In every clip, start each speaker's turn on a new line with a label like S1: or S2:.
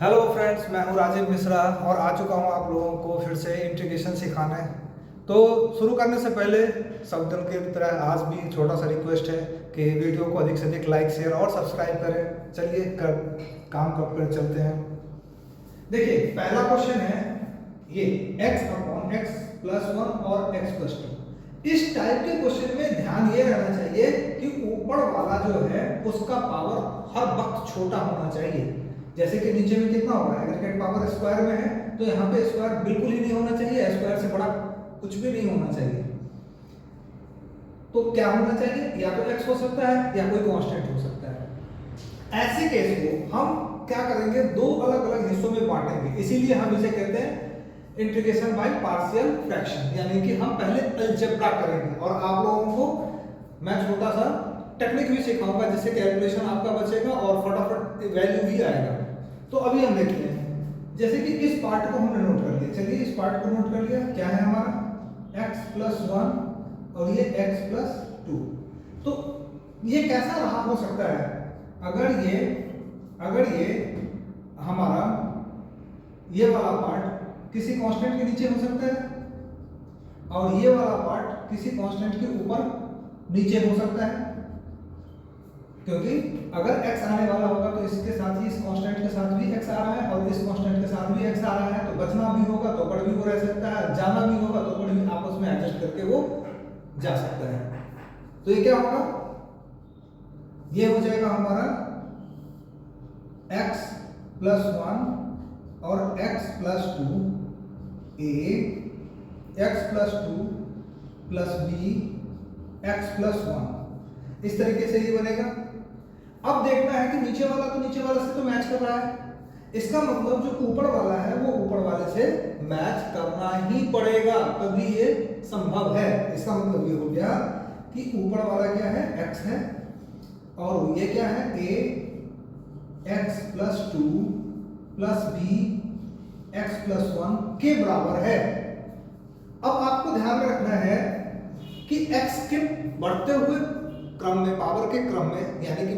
S1: Hello friends, मैं हूं राजीव मिश्रा और आ चुका हूं आप लोगों को फिर से इंटीग्रेशन सिखाने। तो शुरू करने से पहले सब दिन की तरह आज भी छोटा सा रिक्वेस्ट है कि वीडियो को अधिक से अधिक लाइक शेयर और सब्सक्राइब करें। चलिए काम पर चलते हैं। देखिए, पहला क्वेश्चन है ये x upon x plus one और x प्लस टू। इस टाइप के क्वेश्चन में ध्यान ये रहना चाहिए कि ऊपर वाला जो है उसका पावर हर वक्त छोटा होना चाहिए। जैसे कि नीचे में कितना होगा, एग्रीगेट पावर स्क्वायर में है तो यहाँ पे स्क्वायर बिल्कुल ही नहीं होना चाहिए, स्क्वायर से बड़ा कुछ भी नहीं होना चाहिए। तो क्या होना चाहिए, या तो x हो सकता है या कोई कांस्टेंट हो सकता है। ऐसे केस को हम क्या करेंगे, दो अलग अलग हिस्सों में बांटेंगे। इसीलिए हम इसे कहते हैं इंटीग्रेशन बाय पार्शियल फ्रैक्शन, यानी कि हम पहले अलजेब्रा करेंगे और आप लोगों को मैं छोटा सा टेक्निक भी सिखाऊंगा जिससे कैलकुलेशन आपका बचेगा और फटाफट वैल्यू भी आएगा। तो अभी हम देखते हैं, जैसे कि इस पार्ट को हमने नोट कर लिया। चलिए इस पार्ट को नोट कर लिया, क्या है हमारा x प्लस वन और ये x प्लस टू। तो ये कैसा रहा हो सकता है, अगर ये हमारा ये वाला पार्ट किसी कांस्टेंट के नीचे हो सकता है और ये वाला पार्ट किसी कांस्टेंट के ऊपर नीचे हो सकता है, क्योंकि अगर x आने वाला होगा तो इसके साथ ही इस कांस्टेंट के साथ भी x आ रहा है और इस कांस्टेंट के साथ भी x आ रहा है, तो बचना भी होगा तो पड़ भी वो रह सकता है, जाना भी होगा तो पड़ भी आपस में एडजस्ट करके वो जा सकता है। तो ये क्या होगा, ये हो जाएगा हमारा x प्लस वन और x plus two a, x plus two plus b, x plus one. इस तरीके से ये बनेगा। अब देखना है कि नीचे वाला तो नीचे वाले से तो मैच कर रहा है, इसका मतलब जो ऊपर वाला है वो ऊपर वाले से मैच करना ही पड़ेगा, तभी ये संभव है। इसका मतलब ये हो गया कि ऊपर वाला क्या है, x है और ये क्या है, a x plus two plus b x plus one के बराबर है। अब आपको ध्यान में रखना है कि x के बढ़ते हुए क्रम में, पावर के क्रम में, यानी कि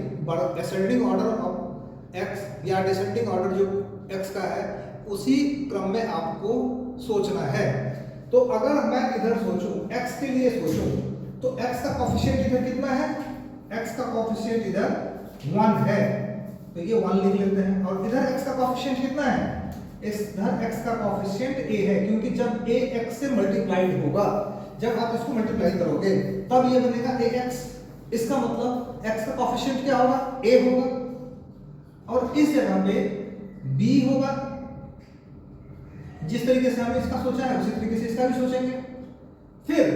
S1: असेंडिंग ऑर्डर ऑफ x या डिसेंडिंग ऑर्डर जो x का है उसी क्रम में आपको सोचना है। तो अगर मैं इधर सोचूं, x के लिए सोचूं, तो x का कोफिशिएंट इधर कितना है, x का कोफिशिएंट इधर 1 है, तो ये 1 लिख लेते हैं। और इधर x का कोफिशिएंट कितना है, इधर x का कोफिशिएंट a है, क्योंकि जब a x से मल्टीप्लाइड होगा, जब आप इसको मल्टीप्लाई करोगे तब ये बनेगा ax। इसका मतलब x का कोफिशिएंट क्या होगा, a होगा और इस जगह पे b होगा। जिस तरीके से हमने इसका सोचा है उसी तरीके से इसका भी सोचेंगे। फिर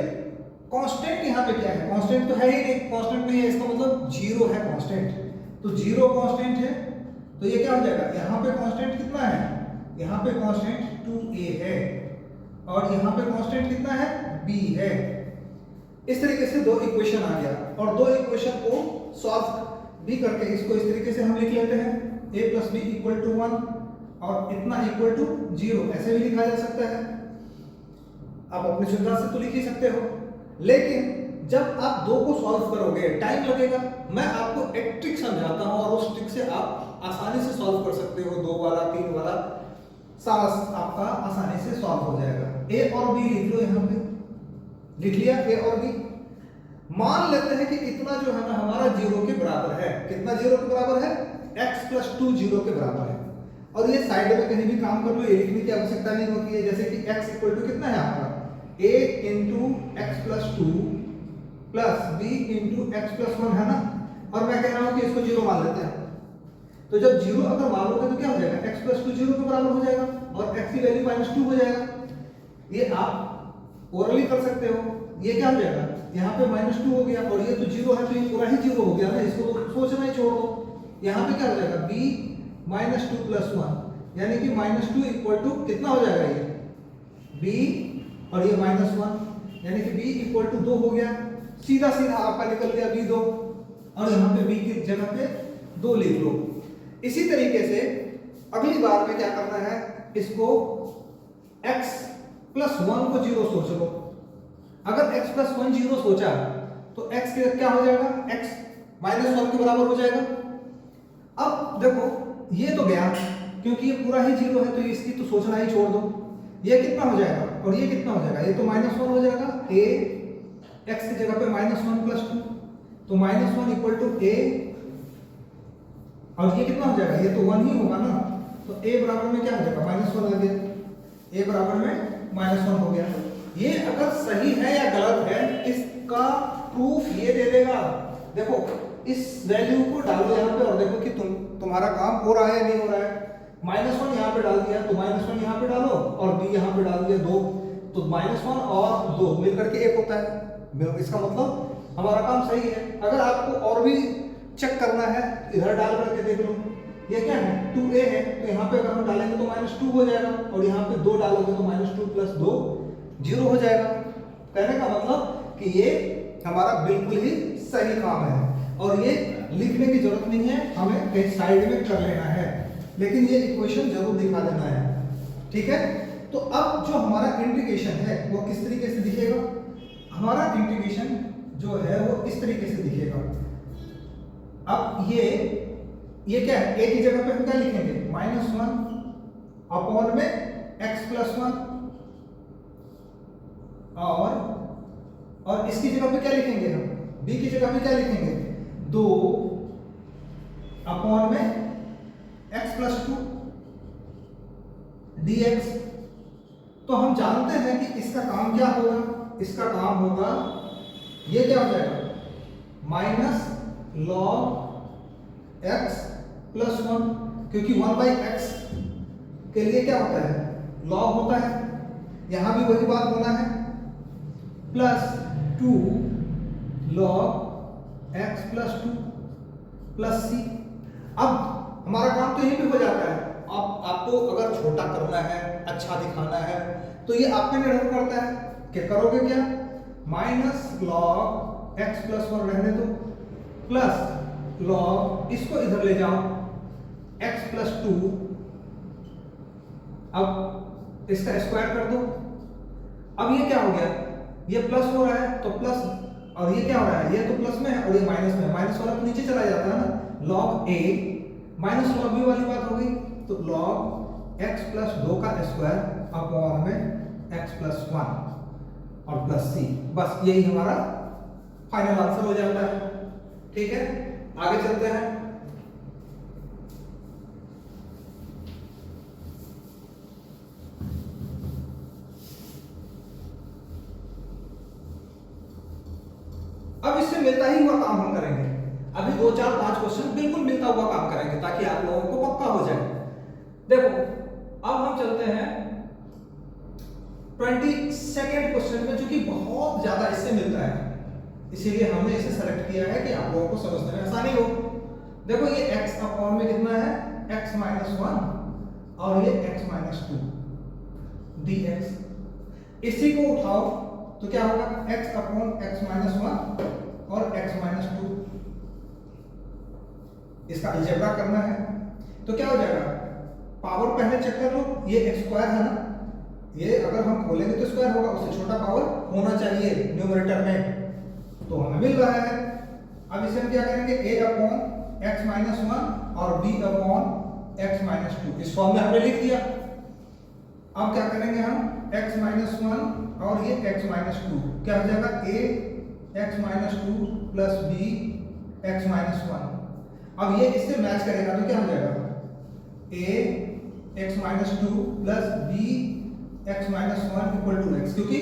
S1: कांस्टेंट यहाँ पे क्या है, कांस्टेंट तो है ही नहीं, कांस्टेंट नहीं है, इसका मतलब जीरो है कांस्टेंट, तो जीरो कांस्टेंट है। तो ये क्या हो जाएगा, यहाँ पे कांस्टेंट कितना है, यहाँ पे कांस्टेंट 2a है और यहाँ पे कांस्टेंट कितना है, b है। इस तरीके से दो इक्वेशन आ गया और दो इक्वेशन को सॉल्व भी करके इसको इस तरीके से हम लिख लेते हैं, a plus b equal to 1 और इतना इक्वल टू 0, ऐसे भी लिखा जा सकता है। आप अपनी सुविधा से तो लिख ही सकते हो, लेकिन जब आप दो को सॉल्व करोगे टाइम लगेगा। मैं आपको एक ट्रिक समझाता हूं और उस ट्रिक से आप आसानी से सॉल्व कर सकते हो, 2 वाला 3 वाला सारा आपका आसानी से सॉल्व हो जाएगा। a और b लिख लो, यहाँ पे लिख लिया a और b। मान लेते हैं कि इतना जो है ना हमारा 0 के बराबर है। कितना 0 के बराबर है, x प्लस 2 0 के बराबर है। और ये साइड में कहीं भी काम कर लो, ये लिखने की आवश्यकता नहीं होती है। जैसे कि x इक्वल टू कितना है हमारा, a into x plus two plus b into x plus one है ना, और मैं कह रहा हूं कि इसको 0 मान लेते हैं। तो जब 0 अगर मानोगे तो क्या हो जाएगा, x प्लस टू 0 के बराबर हो जाएगा और x की वैल्यू -2 हो जाएगा। ये आप ओरली कर सकते हो। ये क्या हो जाएगा, यहाँ पे -2 हो गया और ये तो 0 है, तो ये पूरा ही 0 हो गया ना, इसको तो सोचना ही छोड़ दो। यहाँ पे क्या हो जाएगा, b -2 प्लस 1, यानी कि -2 इक्वल टू कितना हो जाएगा, ये b और ये -1, यानी कि b इक्वल टू 2 हो गया। सीधा सीधा आपका निकल गया b 2 और यहाँ पे b की जगह पे 2 लिख लो। इसी तरीके से अगली बार में क्या करना है, इसको x प्लस 1 को 0 सोच लो। अगर x प्लस 1 0 सोचा तो x क्या हो जाएगा, x -1 के बराबर हो जाएगा। अब देखो ये तो गया, क्योंकि ये पूरा ही जीरो है तो इसकी तो सोचना ही छोड़ दो। ये कितना हो जाएगा और ये कितना हो जाएगा, ये तो -1 हो जाएगा, a x की जगह पे -1 + 2, तो -1 = a, और ये कितना हो जाएगा, ये तो 1 ही होगा ना, तो a बराबर में क्या हो जाएगा, -1 आ गया, a बराबर में -1 हो गया। ये अगर सही है या गलत है इसका प्रूफ ये दे देगा। देखो इस वैल्यू को डालो यहाँ पे और देखो कि तुम्हारा काम हो रहा है नहीं हो रहा है। -1 यहाँ पे डाल दिया तो -1 यहाँ पे डालो और b यहाँ पे डाल दिया 2, तो -1 और 2 मिलकर के 1 होता है। इसका मतलब हमारा काम सही है। अगर आपको और भी चेक करना है इधर डाल करके देख लो, ये क्या है 2a है, तो यहाँ पे अगर हम डालेंगे तो -2 हो जाएगा और यहाँ पे 2 डालोगे तो -2 + 2 0 हो जाएगा। कहने का मतलब कि ये हमारा बिल्कुल ही सही काम है और ये लिखने की जरूरत नहीं है, हमें कहीं साइड में कर लेना है, लेकिन ये इक्वेशन जरूर दिखा देना है, ठीक है। तो अब जो हमारा इंटीग्रेशन है वो किस तरीके से दिखेगा, हमारा इंटीग्रेशन जो है वो इस तरीके से दिखेगा। अब ये क्या है, a की जगह पे हम क्या लिखेंगे, -1 अपॉन में x + 1 और इसकी जगह पे क्या लिखेंगे हम, b की जगह पे क्या लिखेंगे, 2 अपॉन में x + 2 dx। तो हम जानते हैं कि इसका काम क्या होगा, इसका काम होगा ये क्या हो जाएगा -log x + 1, क्योंकि 1/x के लिए क्या होता है log होता है, यहां भी वही बात होना है, +2 log x + 2 + c। अब हमारा काम तो यहीं पे हो जाता है। अब आपको अगर छोटा करना है, अच्छा दिखाना है, तो ये आप पे निर्भर करता है कि करोगे क्या, -log x + 1 रहने दो प्लस log इसको इधर ले जाओ x + 2, अब इसका स्क्वायर कर दो। अब ये क्या हो गया, ये प्लस हो रहा है तो प्लस, और ये क्या हो रहा है, ये तो प्लस में है और ये माइनस में है, माइनस वाला तो नीचे चला जाता है ना, log a -log b वाली बात हो गई, तो log x + 2 का स्क्वायर अपॉन में x + 1 और प्लस c, बस यही हमारा फाइनल आंसर हो जाता है। ठीक है, आगे चलते हैं। अब इससे मिलता ही हुआ काम हम करेंगे, अभी 2 4 5 क्वेश्चन बिल्कुल मिलता हुआ काम करेंगे ताकि आप लोगों को पक्का हो जाए। देखो अब हम चलते हैं 22nd क्वेश्चन में, जो कि बहुत ज्यादा इससे मिलता है, इसीलिए हमने इसे सेलेक्ट किया है कि आप लोगों को समझने में आसानी हो। देखो ये x अपॉन में कितना है, x - 1 और ये x - 2 dx, इसी को उठाओ तो क्या होगा, x अपॉन x - 1 और x - 2, इसका अलजेब्रा करना है तो क्या हो जाएगा, पावर पहले चेक कर लो, ये x² है ना, ये अगर हम खोलेंगे तो स्क्वायर होगा, उससे छोटा पावर होना चाहिए न्यूमरेटर में, तो हमें मिल रहा है। अब इसे हम क्या करेंगे, a अपॉन x - 1 और b अपॉन x - 2, इस फॉर्म में हमने लिख दिया। अब क्या करेंगे हम, x - 1 और ये x - 2 क्या हो जाएगा, a x - 2 plus b x - 1। अब ये इससे मैच करेगा तो क्या हो जाएगा, a x - 2 plus b x - 1 equal to x, क्योंकि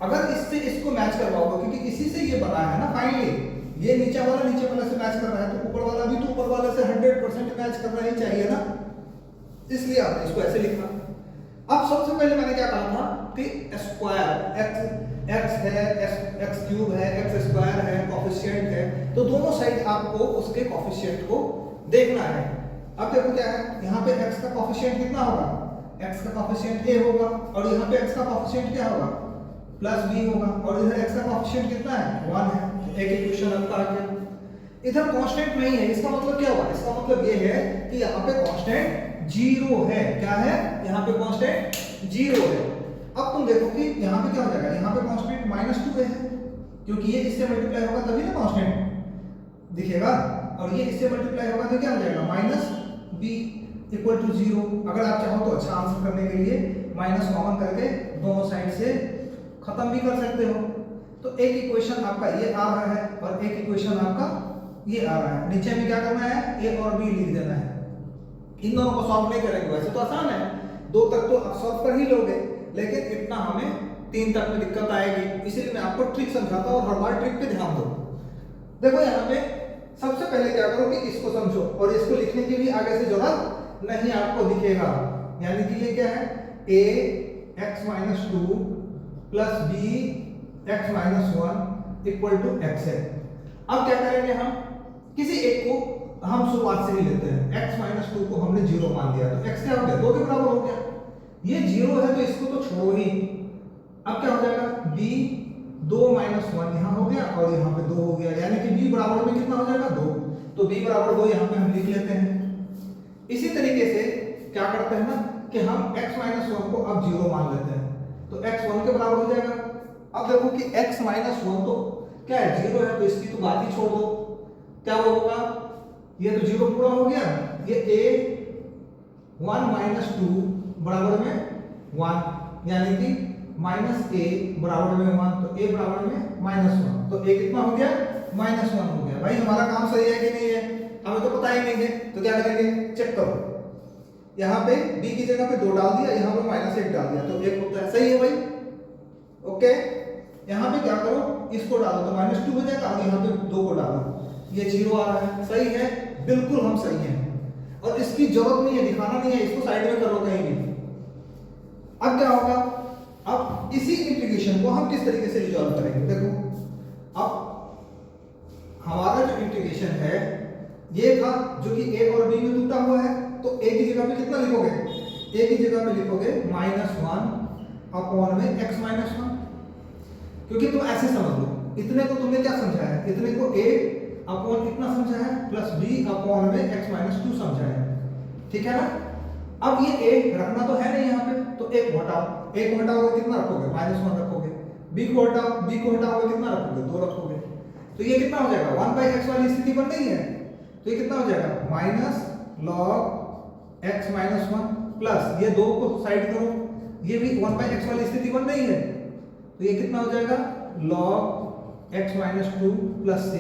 S1: अगर इससे इसको मैच करवाओगे, क्योंकि इसी से ये बना है ना फाइनली, ये नीचे वाला से मैच कर रहा है तो ऊपर वाला भी तो ऊपर वाले से 100% मैच करना ही चाहिए ना, इसलिए आपने इसको ऐसे लिखा। अब सबसे पहले मैंने क्या कहा था कि स्क्वायर x है, x³ है, x² है, कोफिशिएंट है, तो दोनों साइड आपको उसके कोफिशिएंट को देखना है। अब देखो क्या है, यहाँ पे x का कोफिशिएंट कितना होगा, x का कोफिशिएंट a होगा और यहाँ पे x का कोफिशिएंट क्या होगा, प्लस b होगा, और इधर x का कोफिशिएंट कितना है, 1 है, एक इक्वेशन आपका आ गया। इधर कांस्टेंट नहीं है, इसका मतलब क्या हुआ, इसका मतलब ये है कि यहाँ पे कांस्टेंट 0 है। क्या है, यहाँ पे कांस्टेंट 0 है। अब तुम देखो कि यहाँ पे क्या हो जाएगा, यहाँ पे कांस्टेंट -2 है, क्योंकि ये इससे मल्टीप्लाई होगा तभी ना कांस्टेंट दिखेगा, और ये इससे मल्टीप्लाई होगा तो क्या हो जाएगा, -b। Equal to 0। अगर आप चाहो तो अच्छा आंसर करने के लिए माइनस कॉमन करके दोनों साइड से खत्म भी कर सकते हो। तो एक इक्वेशन आपका ये आ रहा है और एक इक्वेशन आपका ये आ रहा है। नीचे में क्या करना है, ए और बी लिख देना है। इन दोनों को सॉल्व नहीं करेंगे, वैसे तो आसान है, 2 तक तो आप सॉल्व कर ही लोगे, लेकिन इतना हमें 3 तक में दिक्कत आएगी। इसीलिए मैं आपको ट्रिक समझाता हूँ और हर बार ट्रिक पे ध्यान दो। देखो यहाँ पे सबसे पहले क्या करो कि इसको समझो, और इसको लिखने की भी आगे से जरूरत नहीं आपको दिखेगा। यानी कि ये क्या है, a x - 2 plus b x - 1 equal to x है। अब क्या करेंगे, हम किसी एक को हम शुरुआत से ही लेते हैं। x - 2 को हमने 0 मान लिया, तो x क्या हो गया, 2 के बराबर हो गया। ये 0 है तो इसको तो छोड़ो ही। अब क्या हो जाएगा, b 2 - 1 यहाँ हो गया और यहाँ पे 2 हो गया, यानी कि b बराबर में कितना हो जाएगा, 2। तो b बराबर 2 यहाँ पे हम लिख लेते हैं। इसी तरीके से क्या करते हैं ना कि हम x - 1 को अब 0 मान लेते हैं, तो x 1 के बराबर हो जाएगा। अब देखो कि x - 1 तो क्या है, 0 है, तो इसकी तो बात ही छोड़ दो। क्या होगा, ये तो 0 पूरा हो गया। ये a 1 - 2 बराबर में 1, यानी कि -a बराबर में 1, तो a बराबर में -1, तो a कितना हो गया, -1 हो गया। भाई हमारा काम सही है कि नहीं है, हमें तो पता ही नहीं है। तो क्या करेंगे, चेक करो, यहाँ पे b की जगह पे 2 डाल दिया, यहाँ पे -1 डाल दिया, तो 1 होता है। सही है भाई, ओके। यहाँ पे क्या करो, इसको डालो तो -2 हो जाएगा, और यहाँ पे 2 को डालो, ये 0 आ रहा है। सही है, बिल्कुल हम सही हैं, और इसकी जरूरत नहीं है, दिखाना नहीं है, इसको साइड में कर लो कहीं भी। अब क्या होगा, अब इसी इंटीग्रेशन को हम किस तरीके से रिजॉल्व करेंगे। देखो अब हमारा जो इंटीग्रेशन है ये था जो कि a और b में टूटा हुआ है, तो a की जगह पे कितना लिखोगे, a की जगह पे लिखोगे -1 अपॉन में x - 1, क्योंकि तुम ऐसे समझ लो, इतने को तुमने क्या समझा है, इतने को a अपॉन इतना समझा है प्लस b अपॉन में x - 2 समझा है, ठीक है ना। अब ये a रखना तो है नहीं यहाँ पे, तो a को हटाओ, a को हटाओगे कितना रखोगे, -1 रखोगे। b को हटाओगे कितना रखोगे, 2 रखोगे। तो ये कितना हो जाएगा, 1/x वाली स्थिति बन गई है, तो ये कितना हो जाएगा, -log x - 1 प्लस ये 2 को साइड करो, ये भी 1/x वाली स्थिति बन गई है, तो ये कितना हो जाएगा, log x - 2 प्लस c।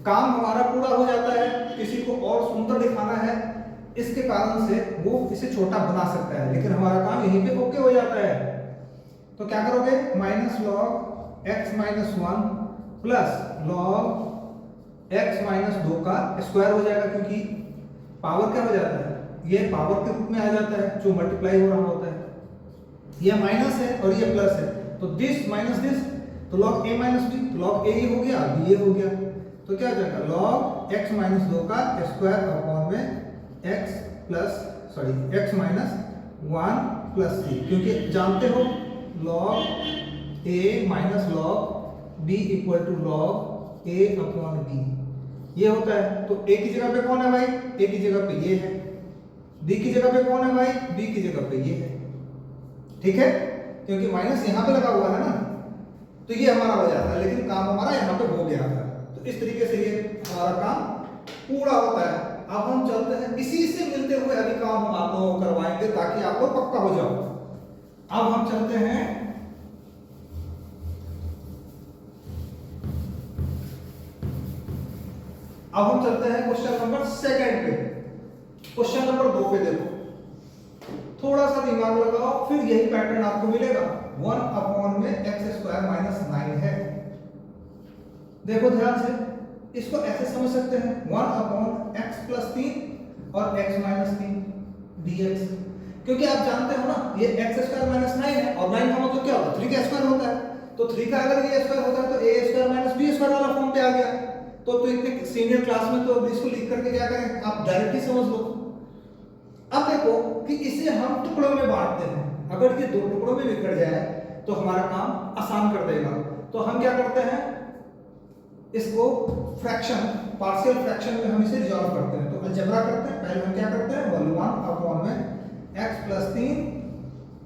S1: काम हमारा पूरा हो जाता है। किसी को और सुंदर दिखाना है, इसके कारण से वो इसे छोटा बना सकता है, लेकिन हमारा काम यहीं पे ओके हो जाता है। तो क्या करोगे, -log x - 1 plus log x - 2 का स्क्वायर हो जाएगा, क्योंकि पावर क्या हो जाता है, ये पावर के रूप में आ जाता है जो मल्टीप्लाई हो रहा होता है। ये माइनस है और ये प्लस है, तो दिस माइनस दिस, तो log a - b, तो log a ये हो गया, b ये हो गया, तो क्या हो जाएगा, log x - 2 का स्क्वायर अपॉन में x - 1 प्लस c, क्योंकि जानते हो log a minus log b equal to log a upon b, ये होता है। तो a की जगह पे कौन है भाई, a की जगह पे ये है, b की जगह पे कौन है भाई, b की जगह पे ये है, ठीक है, क्योंकि माइनस यहाँ पे लगा हुआ है ना, तो ये हमारा हो जाता है, लेकिन काम हमारा यहाँ पे हो गया था। तो इस तरीके से ये हमारा काम पूरा होता है। अब हम चलते हैं, इसी से मिलते हुए अभी काम हम आप लोगों को करवाएंगे ताकि आप लोग पक्का हो जाओ। अब हम चलते हैं क्वेश्चन नंबर 2 पे। क्वेश्चन नंबर 2 पे देखो, थोड़ा सा दिमाग लगाओ, फिर यही पैटर्न आपको मिलेगा। 1 अपॉन में x² - 9 है। देखो ध्यान से, इसको ऐसे समझ सकते हैं, 1 अपॉन x + 3 और x - 3 dx, क्योंकि आप जानते हो ना ये x² - 9 है, और 9 का मतलब क्या होता है, 3 का स्क्वायर होता है। तो 3 का अगर ये स्क्वायर होता है तो a² - b² वाला फॉर्म पे आ गया। तो इतने सीनियर क्लास में तो इसको लिख करके क्या करें, आप डायरेक्टली समझ लो। अब देखो कि इसे हम टुकड़ों में बांटते हैं, अगर ये 2 टुकड़ों में बिखर जाए तो हमारा काम आसान कर देगा। तो हम क्या करते हैं, इसको फ्रैक्शन, पार्शियल फ्रैक्शन में हम इसे रिजॉल्व करते हैं। तो अलजेब्रा करते हैं, पहले हम क्या करते हैं, 1 अपॉन में x + 3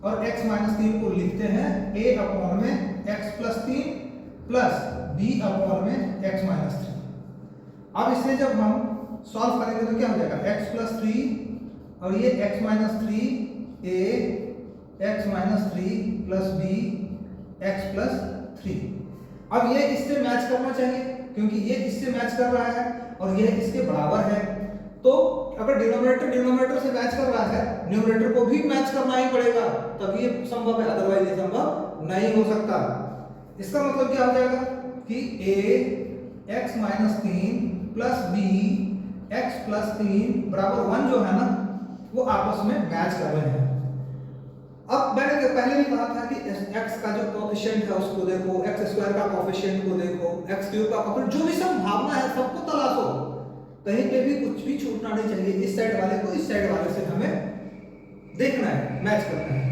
S1: और x - 3 को लिखते हैं a अपॉन में x + 3 प्लस b अपॉन में x - 3। अब इसे जब हम सॉल्व करेंगे तो क्या हो जाएगा, x + 3 और ये x minus 3 a x minus 3 plus b x plus 3। अब ये इससे मैच करना चाहिए क्योंकि ये इससे मैच कर रहा है और ये इसके बराबर है। तो अगर डिनोमिनेटर से मैच कर रहा है, न्यूमरेटर को भी मैच करना ही पड़ेगा, तभी ये संभव है, अदरवाइज ये संभव नहीं हो सकता। इसका मतलब क्या हो जाएगा कि a x minus 3 plus b x plus 3 बराबर 1 जो है ना, वो आपस में मैच कर रहे हैं। अब मैंने पहले भी कहा था कि x का जो कोएफिशिएंट है उसको देखो, x स्क्वायर का कोएफिशिएंट को देखो, x क्यूब का कोएफिशिएंट, जो भी संभावना है सबको तलाशो, कहीं पे भी कुछ भी छूटना नहीं चाहिए। इस साइड वाले को इस साइड वाले से हमें देखना है, मैच करना है।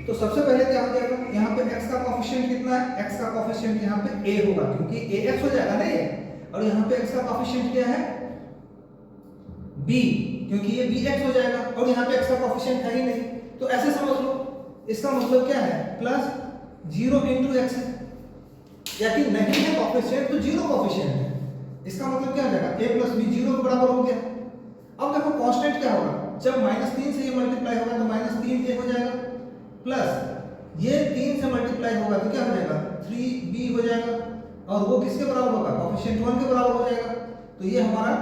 S1: तो सबसे पहले क्या हो जाएगा, यहाँ पे x का कोएफिशिएंट कितना है, x का कोएफिशिएंट यहाँ पे a होगा क्योंकि ax हो जाएगा ना ये, और यहाँ पे x का कोएफिशिएंट क्या है b, क्योंकि ये bx हो जाएगा, और यहाँ पे x का कोएफिशिएंट है ही नहीं। तो ऐसे समझ लो, इसका मतलब क्या है, प्लस 0 इंटू एक्स है, या कि नहीं है कोएफिशिएंट तो 0 कोएफिशिएंट है। इसका मतलब क्या हो जाएगा, a प्लस b 0 के बराबर हो गया। अब देखो कांस्टेंट क्या होगा, जब -3 से ये मल्टीप्लाई होगा तो -3a हो जाएगा, प्लस ये 3 से मल्टीप्लाई होगा तो क्या हो जाएगा 3b हो जाएगा, और वो किसके बराबर होगा, कोएफिशिएंट 1 के बराबर हो जाएगा। तो ये हमारा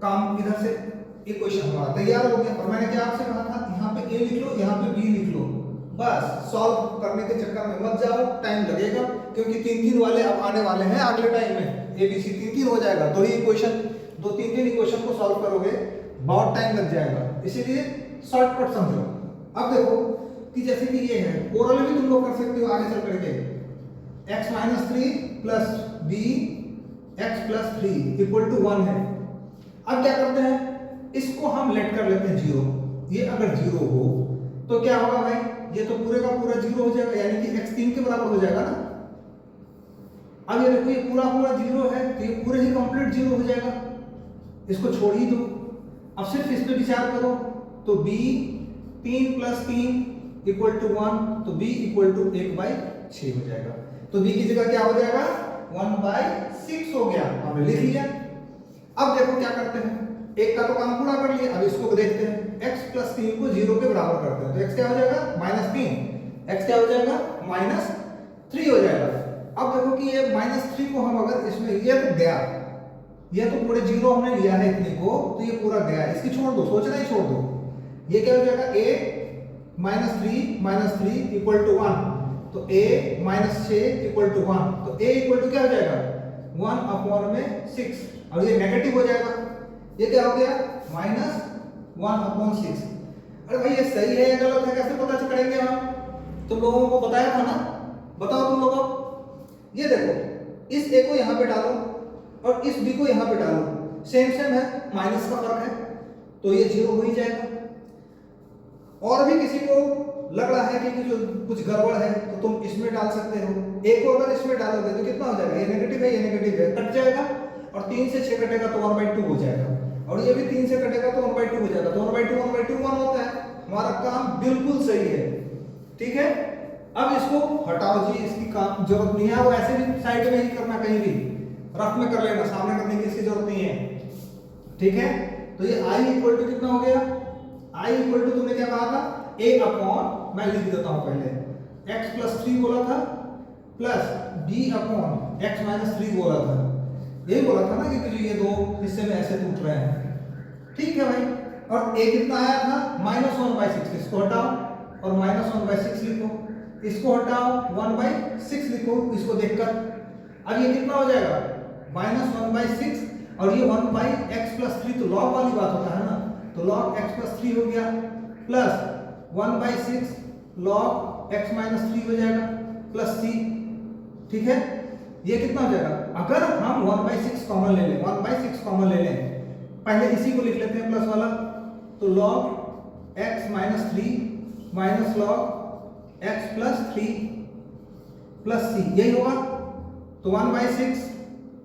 S1: काम इधर से इक्वेशन हमारा तैयार हो गया। और मैंने क्या आपसे कहा था, यहाँ पे a लिख लो, यहाँ पे b लिख लो, बस सॉल्व करने के चक्कर में मत जाओ, टाइम लगेगा क्योंकि 3 वाले अब आने वाले हैं अगले टाइम में। ABC 3 हो जाएगा, दो ही इक्वेशन, दो तीन इक्वेशन को सॉल्व करोगे बहुत टाइम लग जाएगा, इसीलिए शॉर्टकट समझो। अब देखो कि जैसे कि ये है, ओरल भी तुम लोग कर सकते हो आगे चल करके, x minus 3 plus b x plus 3 equal to 1 है। अब क्या करते हैं, इसको हम लेट कर लेते हैं 0। ये अगर 0 हो तो क्या होगा भाई, ये तो पूरे का पूरा 0 हो जाएगा, यानी कि x 3 के बराबर हो जाएगा ना। अब ये देखो ये पूरा 0 है तो ये पूरे ही कंप्लीट 0 हो जाएगा, इसको छोड़ ही दो। अब सिर्फ इस पे विचार करो, तो b 3 प्लस 3 इक्वल टू 1, तो b इक्वल टू 1/6 हो जाएगा। तो b की जगह क्या हो जाएगा 1/6 हो गया, हमने लिख लिया। अब देखो क्या करते हैं, एक का तो काम पूरा कर लिया, अब इसको देखते हैं, x प्लस 3 को 0 के बराबर करते हैं, तो x क्या हो जाएगा -3, x क्या हो जाएगा -3 हो जाएगा। अब देखो कि ये -3 को हम अगर इसमें, ये तो गया, ये तो पूरे 0 हमने लिया है इतने को, तो ये पूरा गया, इसकी छोड़ दो, सोचना ही छोड़ दो। ये क्या हो जाएगा, a -3 इक्वल टू 1, तो a -6 इक्वल टू 1, तो a इक्वल टू क्या हो जाएगा 1/6, और ये नेगेटिव हो जाएगा, ये क्या हो गया -1/6। अरे भाई ये सही है या गलत है कैसे पता करेंगे हम, तुम लोगों को बताया था ना, बताओ तुम लोगों। ये देखो इस a को यहाँ पे डालो और इस b को यहाँ पे डालो, सेम है, माइनस का फर्क है, तो ये 0 हो ही जाएगा। और भी किसी को लग रहा है कि जो कुछ गड़बड़ है तो तुम इसमें डाल सकते हो, a को अगर इसमें डालोगे तो कितना हो जाएगा, ये नेगेटिव है, ये नेगेटिव है, कट जाएगा, और 3 से 6 कटेगा तो 1/2 हो जाएगा, और ये भी 3 से कटेगा तो 1/2 हो जाएगा, तो 1/2 1 होता है। हमारा काम बिल्कुल सही है, ठीक है। अब इसको हटाओ जी, इसकी काम जरूरत नहीं है, वो ऐसे भी साइड में ही करना, कहीं भी रफ में कर लेना, सामने करने की इसकी जरूरत नहीं है, ठीक है। तो ये i इक्वल टू कितना हो गया, i इक्वल टू तुमने क्या कहा था, a अपॉन, मैं लिख देता हूं पहले, x प्लस 3 बोला था plus b upon x minus 3 बोला था, यही बोला था ना कि ये दो हिस्से में ऐसे टूट रहे हैं, ठीक है भाई। और a कितना आया था -1/6, इसको हटाओ और -1/6 लिखो, इसको हटाओ 1/6 लिखो, इसको देखकर। अब ये कितना हो जाएगा -1/6, और ये 1/x प्लस 3, तो लॉग वाली बात होता है ना, तो log x प्लस 3 हो गया, प्लस 1/6 log x माइनस 3 हो जाएगा, प्लस c, ठीक है। ये कितना हो जाएगा, अगर हम 1/6 कॉमन ले लें, 1/6 कॉमन ले लें, पहले इसी को लिख लेते हैं प्लस वाला, तो log x minus 3 minus log x plus 3 plus c, यही होगा। तो 1/6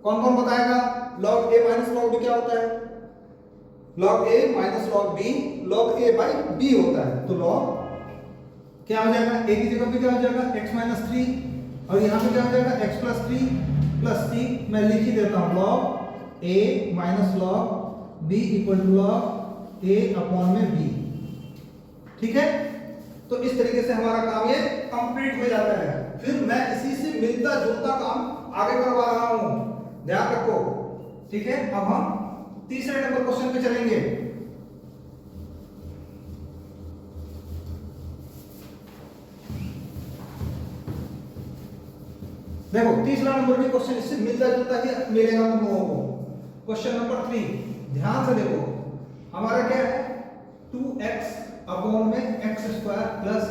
S1: कौन कौन बताएगा, log a minus log b क्या होता है, log a minus log b log a by b होता है, तो log क्या हो जाएगा, a की जगह पे क्या हो जाएगा x माइनस 3, और यहाँ पे क्या हो जाएगा x प्लस 3 प्लस c, मैं लिख ही देता हूँ log a minus log b equal to log a upon में b। ठीक है, तो इस तरीके से हमारा काम ये कंप्लीट हो जाता है। फिर मैं इसी से मिलता जुलता काम आगे करवा रहा हूं, ध्यान रखो। ठीक है, अब हम तीसरे नंबर क्वेश्चन पे चलेंगे। देखो तीसरा नंबर भी क्वेश्चन इससे मिलता जुलता ही मिलेगा तुम लोगों को। क्वेश्चन नंबर 3, ध्यान से देखो, हमारा क्या है 2x अपॉन में x square plus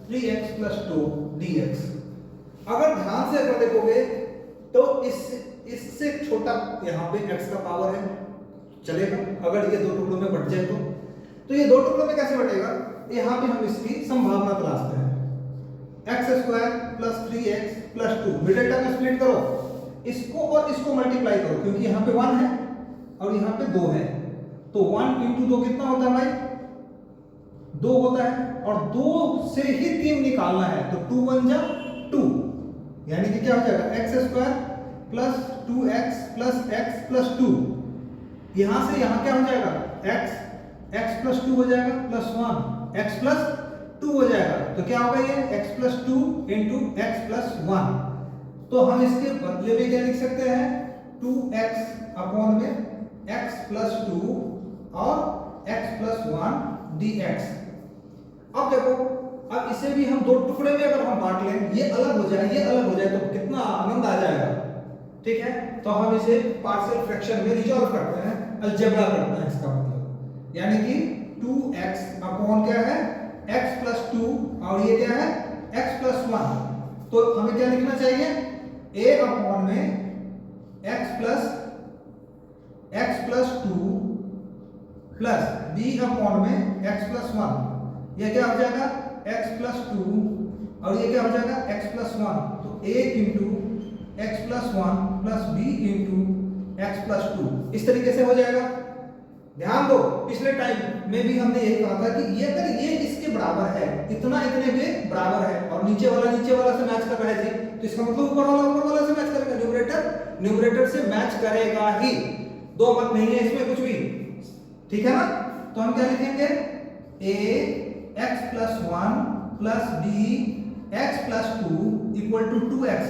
S1: 3x plus 2 dx। अगर ध्यान से अगर देखोगे तो इससे छोटा यहाँ पे x का पावर है, चलेगा अगर ये दो टुकड़ों में बट जाए तो ये दो टुकड़ों में कैसे बटेगा, यहाँ पे हम इसकी संभावना तलाशते हैं। x square plus 3x plus 2 middle term में स्प्लिट करो, इसको और इसको मल्टीप्लाई करो, क्योंकि यहाँ पे 1 है और यहाँ पे 2 है, तो 1 इंटू 2 कितना होता है भाई, 2 होता है, और 2 से ही 3 निकालना है, तो 2 1 जा 2, यानी कि क्या हो जाएगा x square plus 2x plus x plus 2। यहां से यहां क्या हो जाएगा x प्लस 2 हो जाएगा प्लस 1 x प्लस 2 हो जाएगा, तो क्या होगा ये x plus 2 into x plus 1। तो हम इसके बदले में क्या लिख सकते हैं 2x अपॉन में x प्लस 2 और x प्लस 1 dx। अब देखो, अब इसे भी हम दो टुकड़े में अगर हम बांट लें, ये अलग हो जाए, ये अलग हो जाए, तो कितना आनंद आ जाएगा। ठीक है, तो हम इसे पार्शियल फ्रैक्शन में रिजॉल्व करते हैं, अलजेब्रा करते हैं इसका मतलब, यानी कि 2x अपॉन क्या है x प्लस 2 और ये क्या है x प्लस 1। तो हमें क्या लिखना चाहिए a अपॉन में x plus 2 plus b upon में x प्लस 1। यह क्या हो जाएगा x प्लस 2 और ये क्या हो जाएगा x प्लस 1, तो a into x plus 1 plus b into x plus 2 इस तरीके से हो जाएगा। ध्यान दो, पिछले टाइम में भी हमने यही कहा था कि ये अगर ये इसके बराबर है, इतना इतने के बराबर है, और नीचे वाला से मैच कर रहा है जी, तो इसका मतलब ऊपर वाला से मैच करेगा, न्यूमरेटर से मैच करेगा ही, दो मत नहीं है इसमें कुछ भी। ठीक है ना, तो हम क्या लिखेंगे a x plus 1 plus b x plus 2 equal to 2x।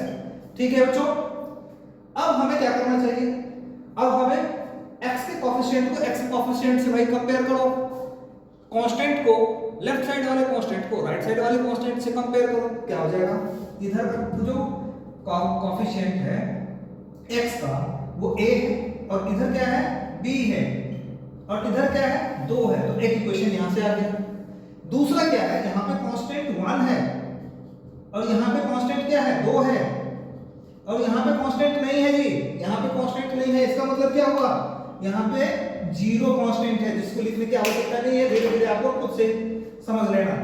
S1: ठीक है बच्चों, अब हमें क्या करना चाहिए, अब हमें x के कोएफिशिएंट को x के कोएफिशिएंट से भाई कंपेयर करो, कांस्टेंट को लेफ्ट साइड वाले कांस्टेंट को राइट साइड वाले कांस्टेंट से कंपेयर करो, क्या हो जाएगा, इधर जो कोएफिशिएंट है x का वो a है और इधर क्या है b है और इधर क्या है 2 है, तो एक इक्वेशन यहां से आ गया। दूसरा क्या है, यहाँ पे कांस्टेंट 1 है और यहाँ पे कांस्टेंट क्या है 2 है, और यहाँ पे कांस्टेंट नहीं है जी, यहाँ पे कांस्टेंट नहीं है, इसका मतलब क्या हुआ यहाँ पे 0 कांस्टेंट है, जिसको लिखने की आवश्यकता नहीं है, धीरे धीरे आपको खुद से समझ लेना।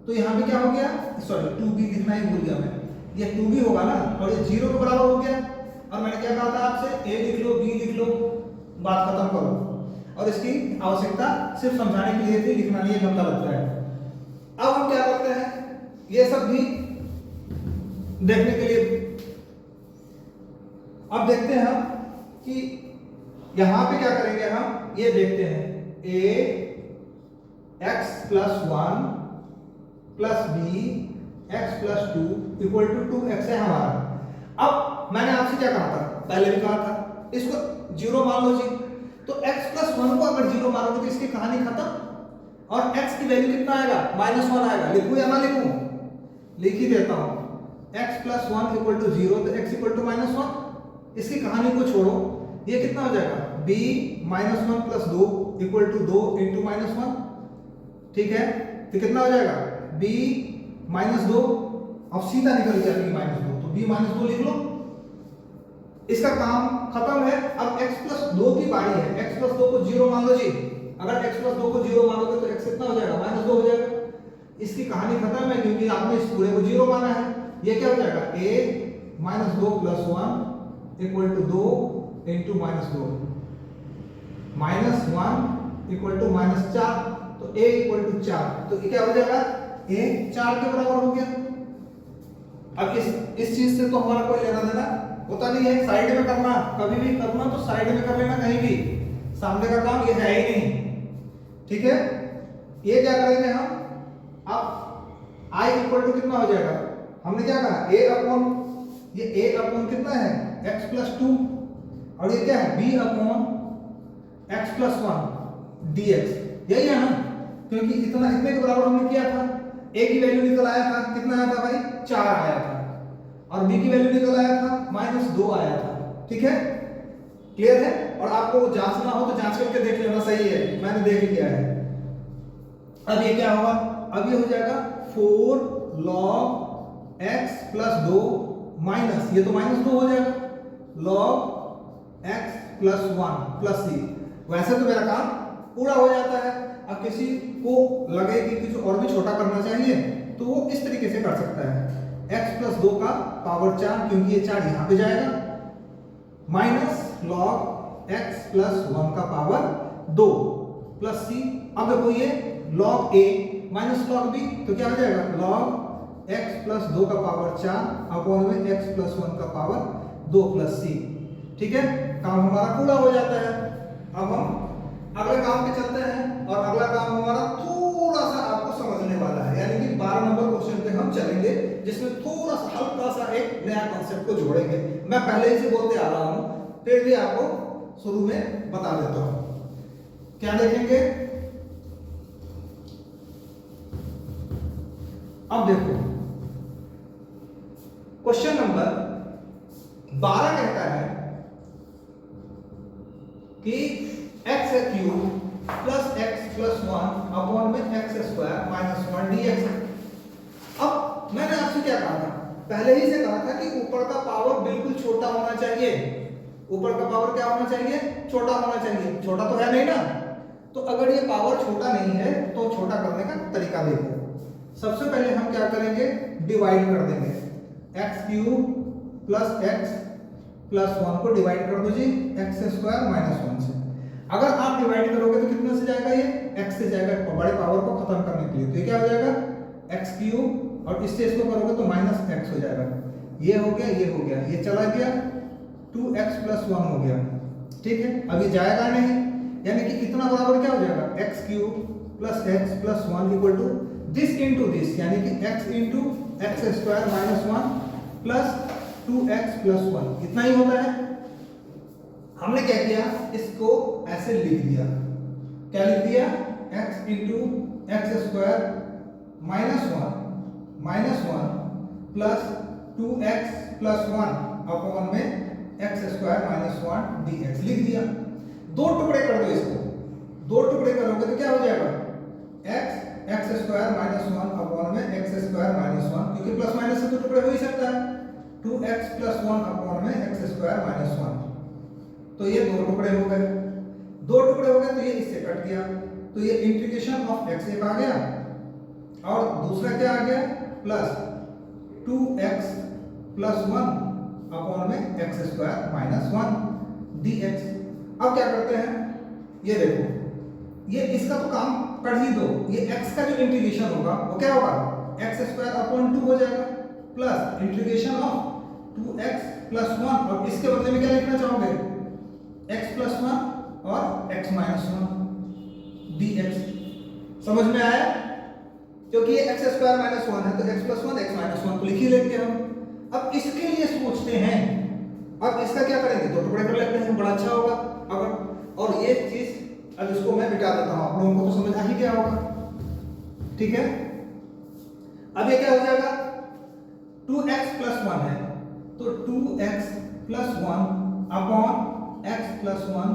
S1: तो यहाँ पे क्या हो गया, सॉरी 2b लिखना ही भूल गया मैं, ये 2b होगा ना, और ये 0 के बराबर हो गया, और मैंने क्या कहा था आपसे a लिख लो b लिख लो, बात खत्म करो, और इसकी आवश्यकता सिर्फ समझाने के लिए थी, लिखना नहीं गंदा लगता है। अब हम क्या करते हैं, ये सब भी देखने के लिए अब देखते हैं हम कि यहां पे क्या करेंगे, हम ये देखते हैं a x plus 1 plus b x plus 2 equal to 2x है हमारा। अब मैंने आपसे क्या कहा था, पहले भी कहा था, इसको 0 मान लो जी, तो x प्लस 1 को अगर 0 मानोगे तो इसकी कहानी खत्म, और x की वैल्यू कितना आएगा -1 आएगा। लिखूं या ना लिखूं, लिख ही देता हूं, x प्लस 1 इक्वल टू 0, तो x इक्वल टू -1, इसकी कहानी को छोड़ो, ये कितना हो जाएगा b -1 plus 2 equal to 2 into -1। ठीक है, तो कितना हो जाएगा b -2, अब सीधा निकल गया b -2, तो b -2 लिख लो, इसका काम खत्म है। अब x प्लस 2 की बारी है, x प्लस 2 को 0 मान लो जी, अगर x प्लस 2 को 0 मानोगे तो x कितना हो जाएगा -2 हो जाएगा, इसकी कहानी खत्म है, क्योंकि आपने इस पूरे को 0 माना है। ये क्या हो जाएगा a -2 plus 1 equal to 2 into -2, -1 equal to -4, तो a इक्वल टू 4, तो ये क्या हो जाएगा a 4 के बराबर हो गया। अब इस चीज से तो हमारा कोई लेना देना होता नहीं है, साइड में करना, कभी भी करना तो साइड में कर लेना, कहीं भी सामने का काम ये है ही नहीं। ठीक है, ये क्या करेंगे हम, अब i इक्वल टू कितना हो जाएगा, हमने क्या कहा a अपॉन, ये a अपॉन कितना है x प्लस 2, और ये क्या है b upon x plus 1 dx, यही है ना, क्योंकि इतना इतने के बराबर हमने किया था, a की वैल्यू निकल आया था, कितना आया था भाई 4 आया था, और b की वैल्यू निकल आया था -2 आया था, ठीक है, क्लियर है। और आपको जांचना हो तो जांच करके देख लेना, सही है, मैंने देख लिया है। अब ये क्या होगा, अब ये हो जाएगा 4 log x प्लस 2 माइनस, ये तो -2 हो जाएगा, log x plus 1 plus c। वैसे तो मेरा काम पूरा हो जाता है, अब किसी को लगे कि कुछ और भी छोटा करना चाहिए तो वो इस तरीके से कर सकता है, x प्लस 2 का पावर 4, क्योंकि ये 4 यहाँ पे जाएगा, माइनस log x प्लस 1 का पावर 2 प्लस c। अब देखो ये log a minus log b, तो क्या हो जाएगा log x प्लस 2 का पावर 4 अपॉन में x प्लस 1 का पावर 2 प्लस c, ठीक है, काम हमारा पूरा हो जाता है। अब हम अगले काम पे चलते हैं, और अगला काम हमारा थोड़ा सा आपको समझने वाला है, यानी कि 12 नंबर क्वेश्चन पे हम चलेंगे, जिसमें थोड़ा सा हल्का सा एक नया कॉन्सेप्ट को जोड़ेंगे। मैं पहले ही से बोलते आ रहा हूं, फिर भी आपको शुरू में बता देता हूं। क्या देखेंगे, अब देखो क्वेश्चन नंबर 12 कहता है कि x cube plus x plus 1 upon में x स्क्वायर माइनस 1 dx। अब मैंने आपसे क्या कहा था, पहले ही से कहा था कि ऊपर का पावर बिल्कुल छोटा होना चाहिए, ऊपर का पावर क्या होना चाहिए, छोटा होना चाहिए, छोटा तो है नहीं ना, तो अगर ये पावर छोटा नहीं है तो छोटा करने का तरीका देखो। सबसे पहले हम क्या करेंगे, डिवाइड कर देंगे, x cube plus x plus 1 को डिवाइड कर दो जी x स्क्वायर माइनस 1 से। अगर आप डिवाइड करोगे तो कितने से जाएगा, ये x से जाएगा, बड़े पावर को खत्म करने के लिए, तो ये क्या हो जाएगा x क्यूब, और इससे इसको करोगे तो माइनस x हो जाएगा, ये हो गया, ये हो गया, ये चला गया, 2x प्लस 1 हो गया, ठीक है। अब ये जाएगा नहीं, यानी कि इतना बराबर क्या हो जाएगा, x cube plus x plus 1 equal to this into this, यानी कि x into x square minus 1 plus 2x plus 1, इतना ही होता है। हमने क्या किया, इसको ऐसे लिख दिया, क्या लिख दिया, x into x square minus 1 plus 2x plus 1 upon में x स्क्वायर माइनस 1 dx लिख दिया। दो टुकड़े कर दो इसको, दो टुकड़े करोगे तो क्या हो जाएगा, एक्स स्क्वायर माइनस 1 अपॉन में x स्क्वायर माइनस 1, क्योंकि प्लस माइनस से तो टुकड़े हो ही सकता है, 2x प्लस 1 अपॉन में x स्क्वायर माइनस 1, तो ये दो टुकड़े हो गए, दो टुकड़े हो गए तो ये इससे कट गया, तो ये इंटीग्रेशन ऑफ x एक आ गया, और दूसरा क्या आ गया, प्लस 2x प्लस 1 अपॉन में x स्क्वायर माइनस 1 dx। अब क्या करते हैं, ये देखो, ये इसका तो काम कर ही दो, ये x का जो इंटीग्रेशन होगा वो क्या होगा, x स्क्वायर अपॉन 2 हो जाएगा, plus integration of 2x plus 1, और इसके बदले में क्या लिखना चाहोगे, x प्लस 1 और x माइनस 1 dx। समझ में आया, क्योंकि ये x स्क्वायर माइनस 1 है तो x प्लस 1 x माइनस 1 तो लिख ही लेंगे हम। अब इसके लिए सोचते हैं, अब इसका क्या करेंगे, दो टुकड़े कर लेते हैं, बड़ा अच्छा होगा। अगर, और ये चीज अब इसको मैं मिटा देता हूं, आप लोगों को तो समझ आ ही गया होगा, ठीक है। अब ये क्या हो जाएगा, 2x प्लस 1 है तो 2x plus 1 upon x plus 1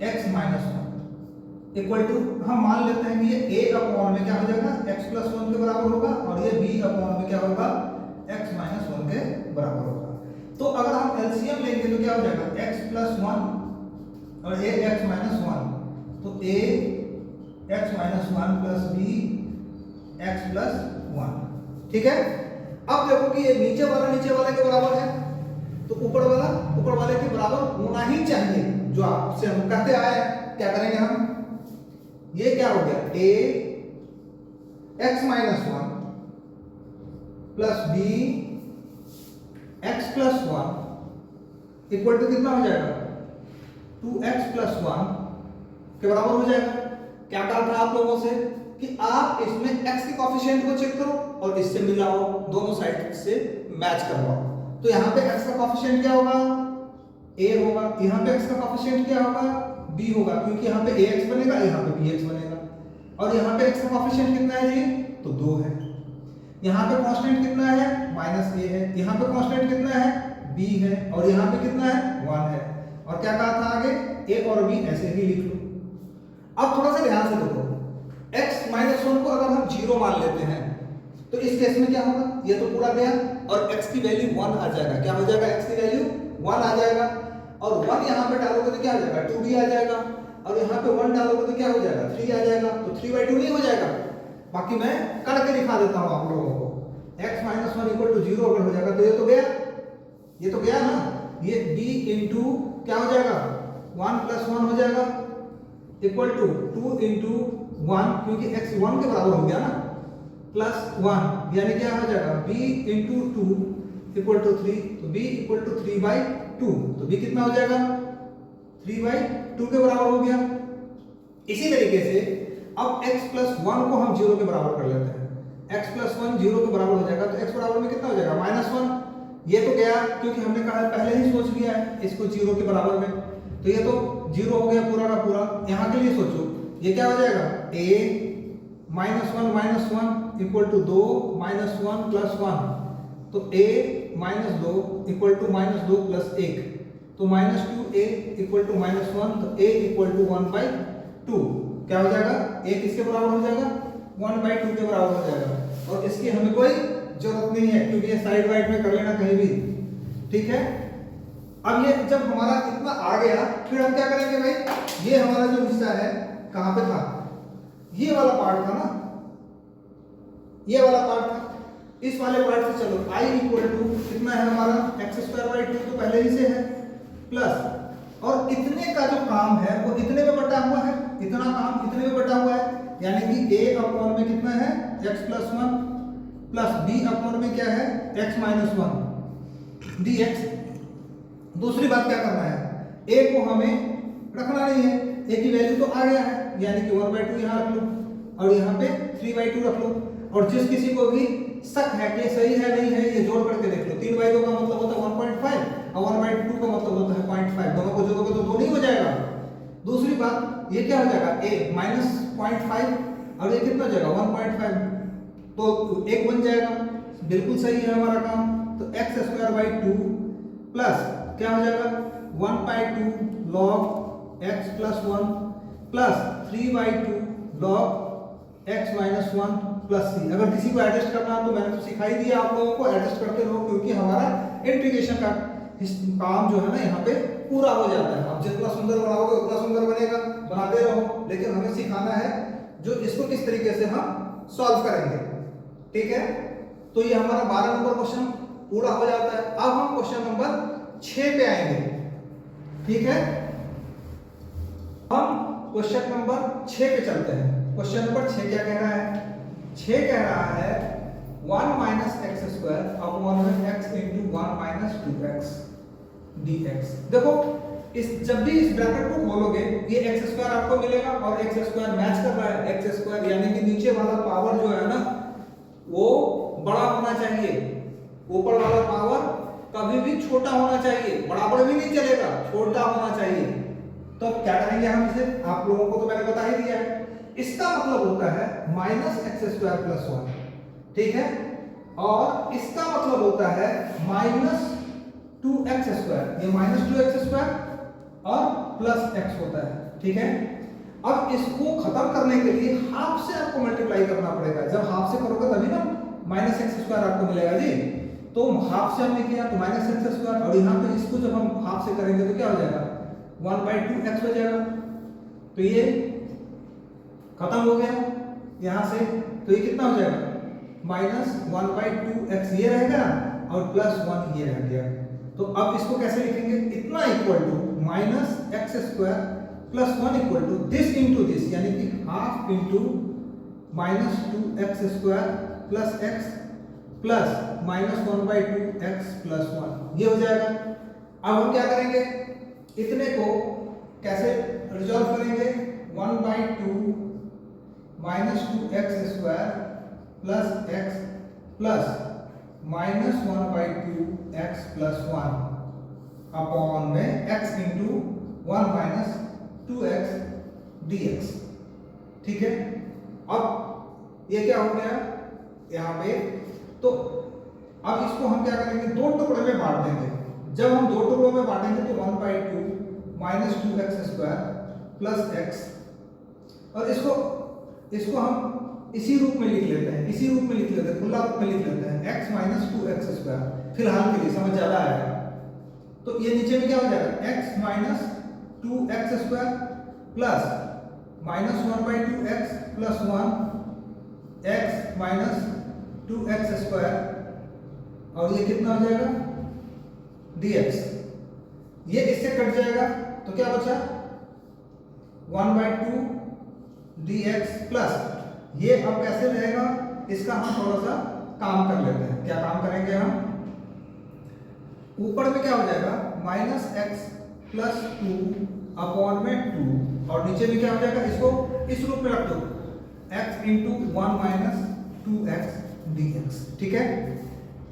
S1: x minus 1 equal to, हम मान लेते हैं कि ये a अपॉन में क्या हो जाएगा, x प्लस 1 के बराबर होगा, और ये b अपॉन में क्या होगा, x माइनस 1 के बराबर होगा। तो अगर हम एलसीएम लेंगे तो क्या हो जाएगा, x प्लस 1 और a x माइनस 1, तो a x minus 1 plus b x plus 1, ठीक है। अब देखो कि ये नीचे वाले के बराबर है, तो ऊपर वाले के बराबर होना ही चाहिए, जो आपसे हम कहते आए हैं। क्या करेंगे हम, ये क्या हो गया, a x minus 1 plus b x plus 1 equal to कितना हो जाएगा, 2x प्लस 1 के बराबर हो जाएगा। क्या कहा था आप लोगों से कि आप इसमें x के कोफिशिएंट को चेक करो और इससे मिलाओ, दोनों साइड से मैच करवाओ। तो यहाँ पे x का कोफिशिएंट क्या होगा, a होगा, यहाँ पे x का कोफिशिएंट क्या होगा, b होगा, क्योंकि यहाँ पे ax बनेगा, यहाँ पे bx बनेगा। और यहाँ पे x का कोफिशिएंट कितना है जी, तो 2 है। यहाँ पे कांस्टेंट कितना है, -a है। यहाँ पे कांस्टेंट कितना है, b है। और यहाँ पे कितना है, 1 है। और क्या कहा था आगे, a और b ऐसे ही लिख लो। अब थोड़ा सा ध्यान से देखो, x -1 को अगर हम 0 मान लेते हैं तो इस केस में क्या होगा, ये तो पूरा गया और x की वैल्यू 1 आ जाएगा। क्या हो जाएगा, x की वैल्यू 1 आ जाएगा। और 1 यहाँ पे डालोगे तो क्या हो जाएगा, 2b आ जाएगा। और यहाँ पे 1 डालोगे तो क्या हो जाएगा, 3 आ जाएगा। तो 3/2 नहीं हो जाएगा। बाकी मैं करके दिखा देता हूँ आप लोगों को। x -1 = 0 अगर हो जाएगा तो ये तो गया, ये तो गया ना। ये b इंटू क्या हो जाएगा, 1 + 1 हो जाएगा इक्वल टू 2 इंटू 1, क्योंकि x 1 के बराबर हो गया ना, +1 यानी क्या हो जाएगा, b इंटू 2 = 3। तो b = 3/2। तो b कितना हो जाएगा, 3/2 के बराबर हो गया। इसी तरीके से अब x + 1 को हम 0 के बराबर कर लेते हैं। x + 1 0 के बराबर हो जाएगा तो x बराबर में कितना हो जाएगा, -1। ये तो गया क्योंकि हमने कहा पहले ही सोच लिया है इसको 0 के बराबर में। तो ये तो 0 हो गया पूरा का पूरा। यहाँ के लिए सोचो, ये क्या हो जाएगा, a -1 - 1 = 2 -1 + 1। तो a -2 = -2 + 1। तो -2a = -1। तो a = 1/2। क्या हो जाएगा, a किसके बराबर हो जाएगा, 1/2 के बराबर हो जाएगा। और इसकी हमें कोई जरूरत नहीं है क्योंकि ये साइड वाइड में कर लेना कहीं भी, ठीक है। अब ये जब हमारा इतना आ गया फिर हम क्या करेंगे भाई, ये हमारा जो हिस्सा है कहां पे था, ये वाला पार्ट था ना, ये वाला पार्ट था। इस वाले पार्ट से चलो i = कितना है हमारा, x²/2 तो पहले ही से है, प्लस और इतने का जो काम है वो इतने में बटा हुआ है, इतना काम इतने में बटा हुआ है। यानी कि a/1 में कितना है, x + 1 प्लस b/1 में क्या है, x - 1 dx। दूसरी बात क्या करना है, a को हमें रखना नहीं है, a की वैल्यू तो आ गया है, यानी कि 1/2 यहाँ रख लो और यहाँ पे 3/2 रख लो। और जिस किसी को भी शक है कि सही है नहीं है, ये जोड़ करके देख लो। 3/2 का मतलब होता है 1.5 और 1/2 का मतलब होता है 0.5। दोनों को जोड़ोगे तो 2 नहीं हो जाएगा। दूसरी बात, ये क्या हो जाएगा, a -0.5 और ये कितना हो जाएगा, 1.5। तो 1 बन जाएगा, बिल्कुल सही है हमारा काम। तो x²/2 प्लस क्या हो जाएगा, 1/2 log x + 1 plus 3/2 log x - 1 plus c। अगर किसी को एडजस्ट करना है तो मैंने तो सिखा ही दिया आप लोगों को, एडजस्ट करते रहो क्योंकि हमारा इंटीग्रेशन का काम जो है ना यहाँ पे पूरा हो जाता है। आप जितना सुंदर बनाओगे उतना सुंदर बनेगा, बनाते रहो, लेकिन हमें सिखाना है जो इसको किस तरीके से हम सॉल्व करेंगे, ठीक है। तो ये हमारा 12 नंबर क्वेश्चन पूरा हो जाता है। अब हम क्वेश्चन नंबर 6 पे आएंगे, ठीक है। हम क्वेश्चन नंबर 6 पे चलते हैं। क्वेश्चन नंबर 6 क्या कह रहा है, 6 कह रहा है 1 - x² / x × 1 - 2x dx। देखो इस जब भी इस ब्रैकेट को खोलोगे ये x² आपको मिलेगा और x² मैच कर रहा है x², यानी कि नीचे वाला पावर जो है ना वो बड़ा होना चाहिए, ऊपर वाला पावर कभी भी छोटा होना चाहिए, बराबर भी नहीं चलेगा, छोटा होना चाहिए। तो क्या करेंगे हम इसे, आप लोगों को तो मैंने बता ही दिया है। इसका मतलब होता है -x² + 1, ठीक है। और इसका मतलब होता है -2x², ये -2x² और +x होता है, ठीक है। अब इसको खत्म करने के लिए हाफ से आपको मल्टीप्लाई करना पड़ेगा। जब हाफ से करोगे तभी ना -x² आपको मिलेगा जी। तो हाफ से हमने किया तो -x², और यहाँ पे इसको जब हम हाफ से करेंगे तो क्या हो जाएगा, 1/2x हो जाएगा। तो ये खत्म हो गया यहाँ से। तो ये कितना हो जाएगा, -1/2x ये रहेगा और +1 ये रह गया। तो अब इसको कैसे लिखेंगे, इतना equal to -x² + 1 equal to this into this, यानी कि half into -2x² + x plus -1/2x + 1 ये हो जाएगा। अब हम क्या करेंगे, इतने को कैसे रिजॉल्व करेंगे, 1/2 minus 2x² plus x plus minus 1/2x plus 1 upon में x into 1 minus 2x dx। ठीक है, अब ये क्या हो गया यहाँ पे, तो अब इसको हम क्या करेंगे, दो टुकड़े में बांट देंगे। जब हम दो टुकड़ों में बांटेंगे तो 1/2 माइनस 2x² प्लस x, और इसको हम इसी रूप में लिख लेते हैं, इसी रूप में लिख लेते हैं, खुला रूप में लिख लेते हैं, x माइनस 2x²। फिलहाल के लिए समझ ज्यादा आएगा। तो ये नीचे में क्या हो जाएगा, x minus 2x² plus minus 1/2x plus 1 x minus 2x², और ये कितना हो जाएगा dx। ये इससे कट जाएगा तो क्या बचा 1/2 dx प्लस ये अब कैसे रहेगा, इसका हम थोड़ा सा काम कर लेते हैं। क्या काम करेंगे हम, ऊपर में क्या हो जाएगा माइनस x प्लस 2 अपॉन में 2, और नीचे में क्या हो जाएगा, इसको इस रूप में रख दो, x into 1 minus 2x dx। ठीक है,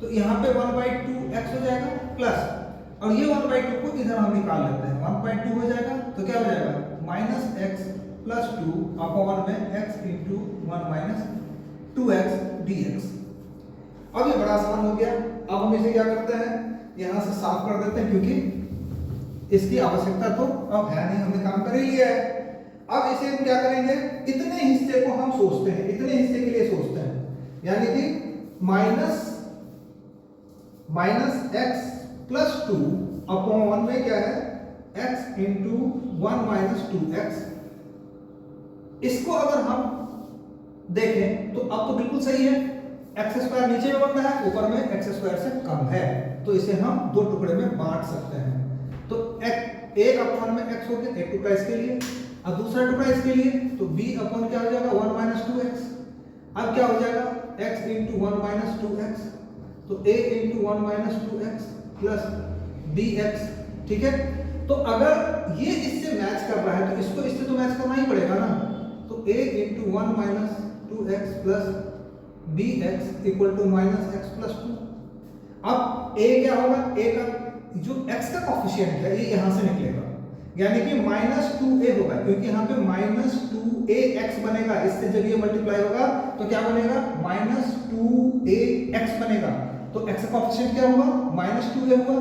S1: तो यहाँ पे 1/2x हो जाएगा प्लस, और ये 1/2 को इधर हम निकाल लेते हैं, 1/2 हो जाएगा तो क्या हो जाएगा माइनस x प्लस 2 अपॉन में x into 1 minus 2x dx। अब ये बड़ा आसान हो गया। अब हम इसे क्या करते हैं, यहाँ से साफ कर देते हैं, क्योंकि इसकी आवश्यकता तो अब है नहीं, हमने काम कर ही लिया है। अब इसे हम क्या करेंगे, इतने हिस्से को हम सोचते हैं, इतने हिस्से के लिए सोचते हैं, यानी कि माइनस x प्लस 2 अपॉन में क्या है x इंटू 1 माइनस 2x। इसको अगर हम देखें तो अब तो बिल्कुल सही है, x² नीचे में बन रहा है, ऊपर में x² से कम है, तो इसे हम दो टुकड़े में बांट सकते हैं। तो एक अपॉन में x हो गया, एक टुकड़ा इसके लिए, और दूसरा टुकड़ा इसके लिए, तो b अपॉन क्या हो जाएगा 1 माइनस 2x। अब क्या हो जाएगा x इंटू 1 माइनस 2x, तो a into 1 minus 2x plus dx। ठीक है, तो अगर ये इससे मैच कर रहा है तो इसको इससे तो मैच करना ही पड़ेगा ना, तो a into 1 minus 2x plus bx equal to minus x plus 2। अब a क्या होगा, a का जो x का कॉफिशिएंट है ये यहां से निकलेगा, यानी कि माइनस 2a होगा, क्योंकि यहाँ पे माइनस 2ax बनेगा, इससे जब ये मल्टीप्लाई होगा तो क्या बनेगा माइनस 2ax बनेगा। तो x का कॉफिशिएंट क्या होगा माइनस 2a होगा,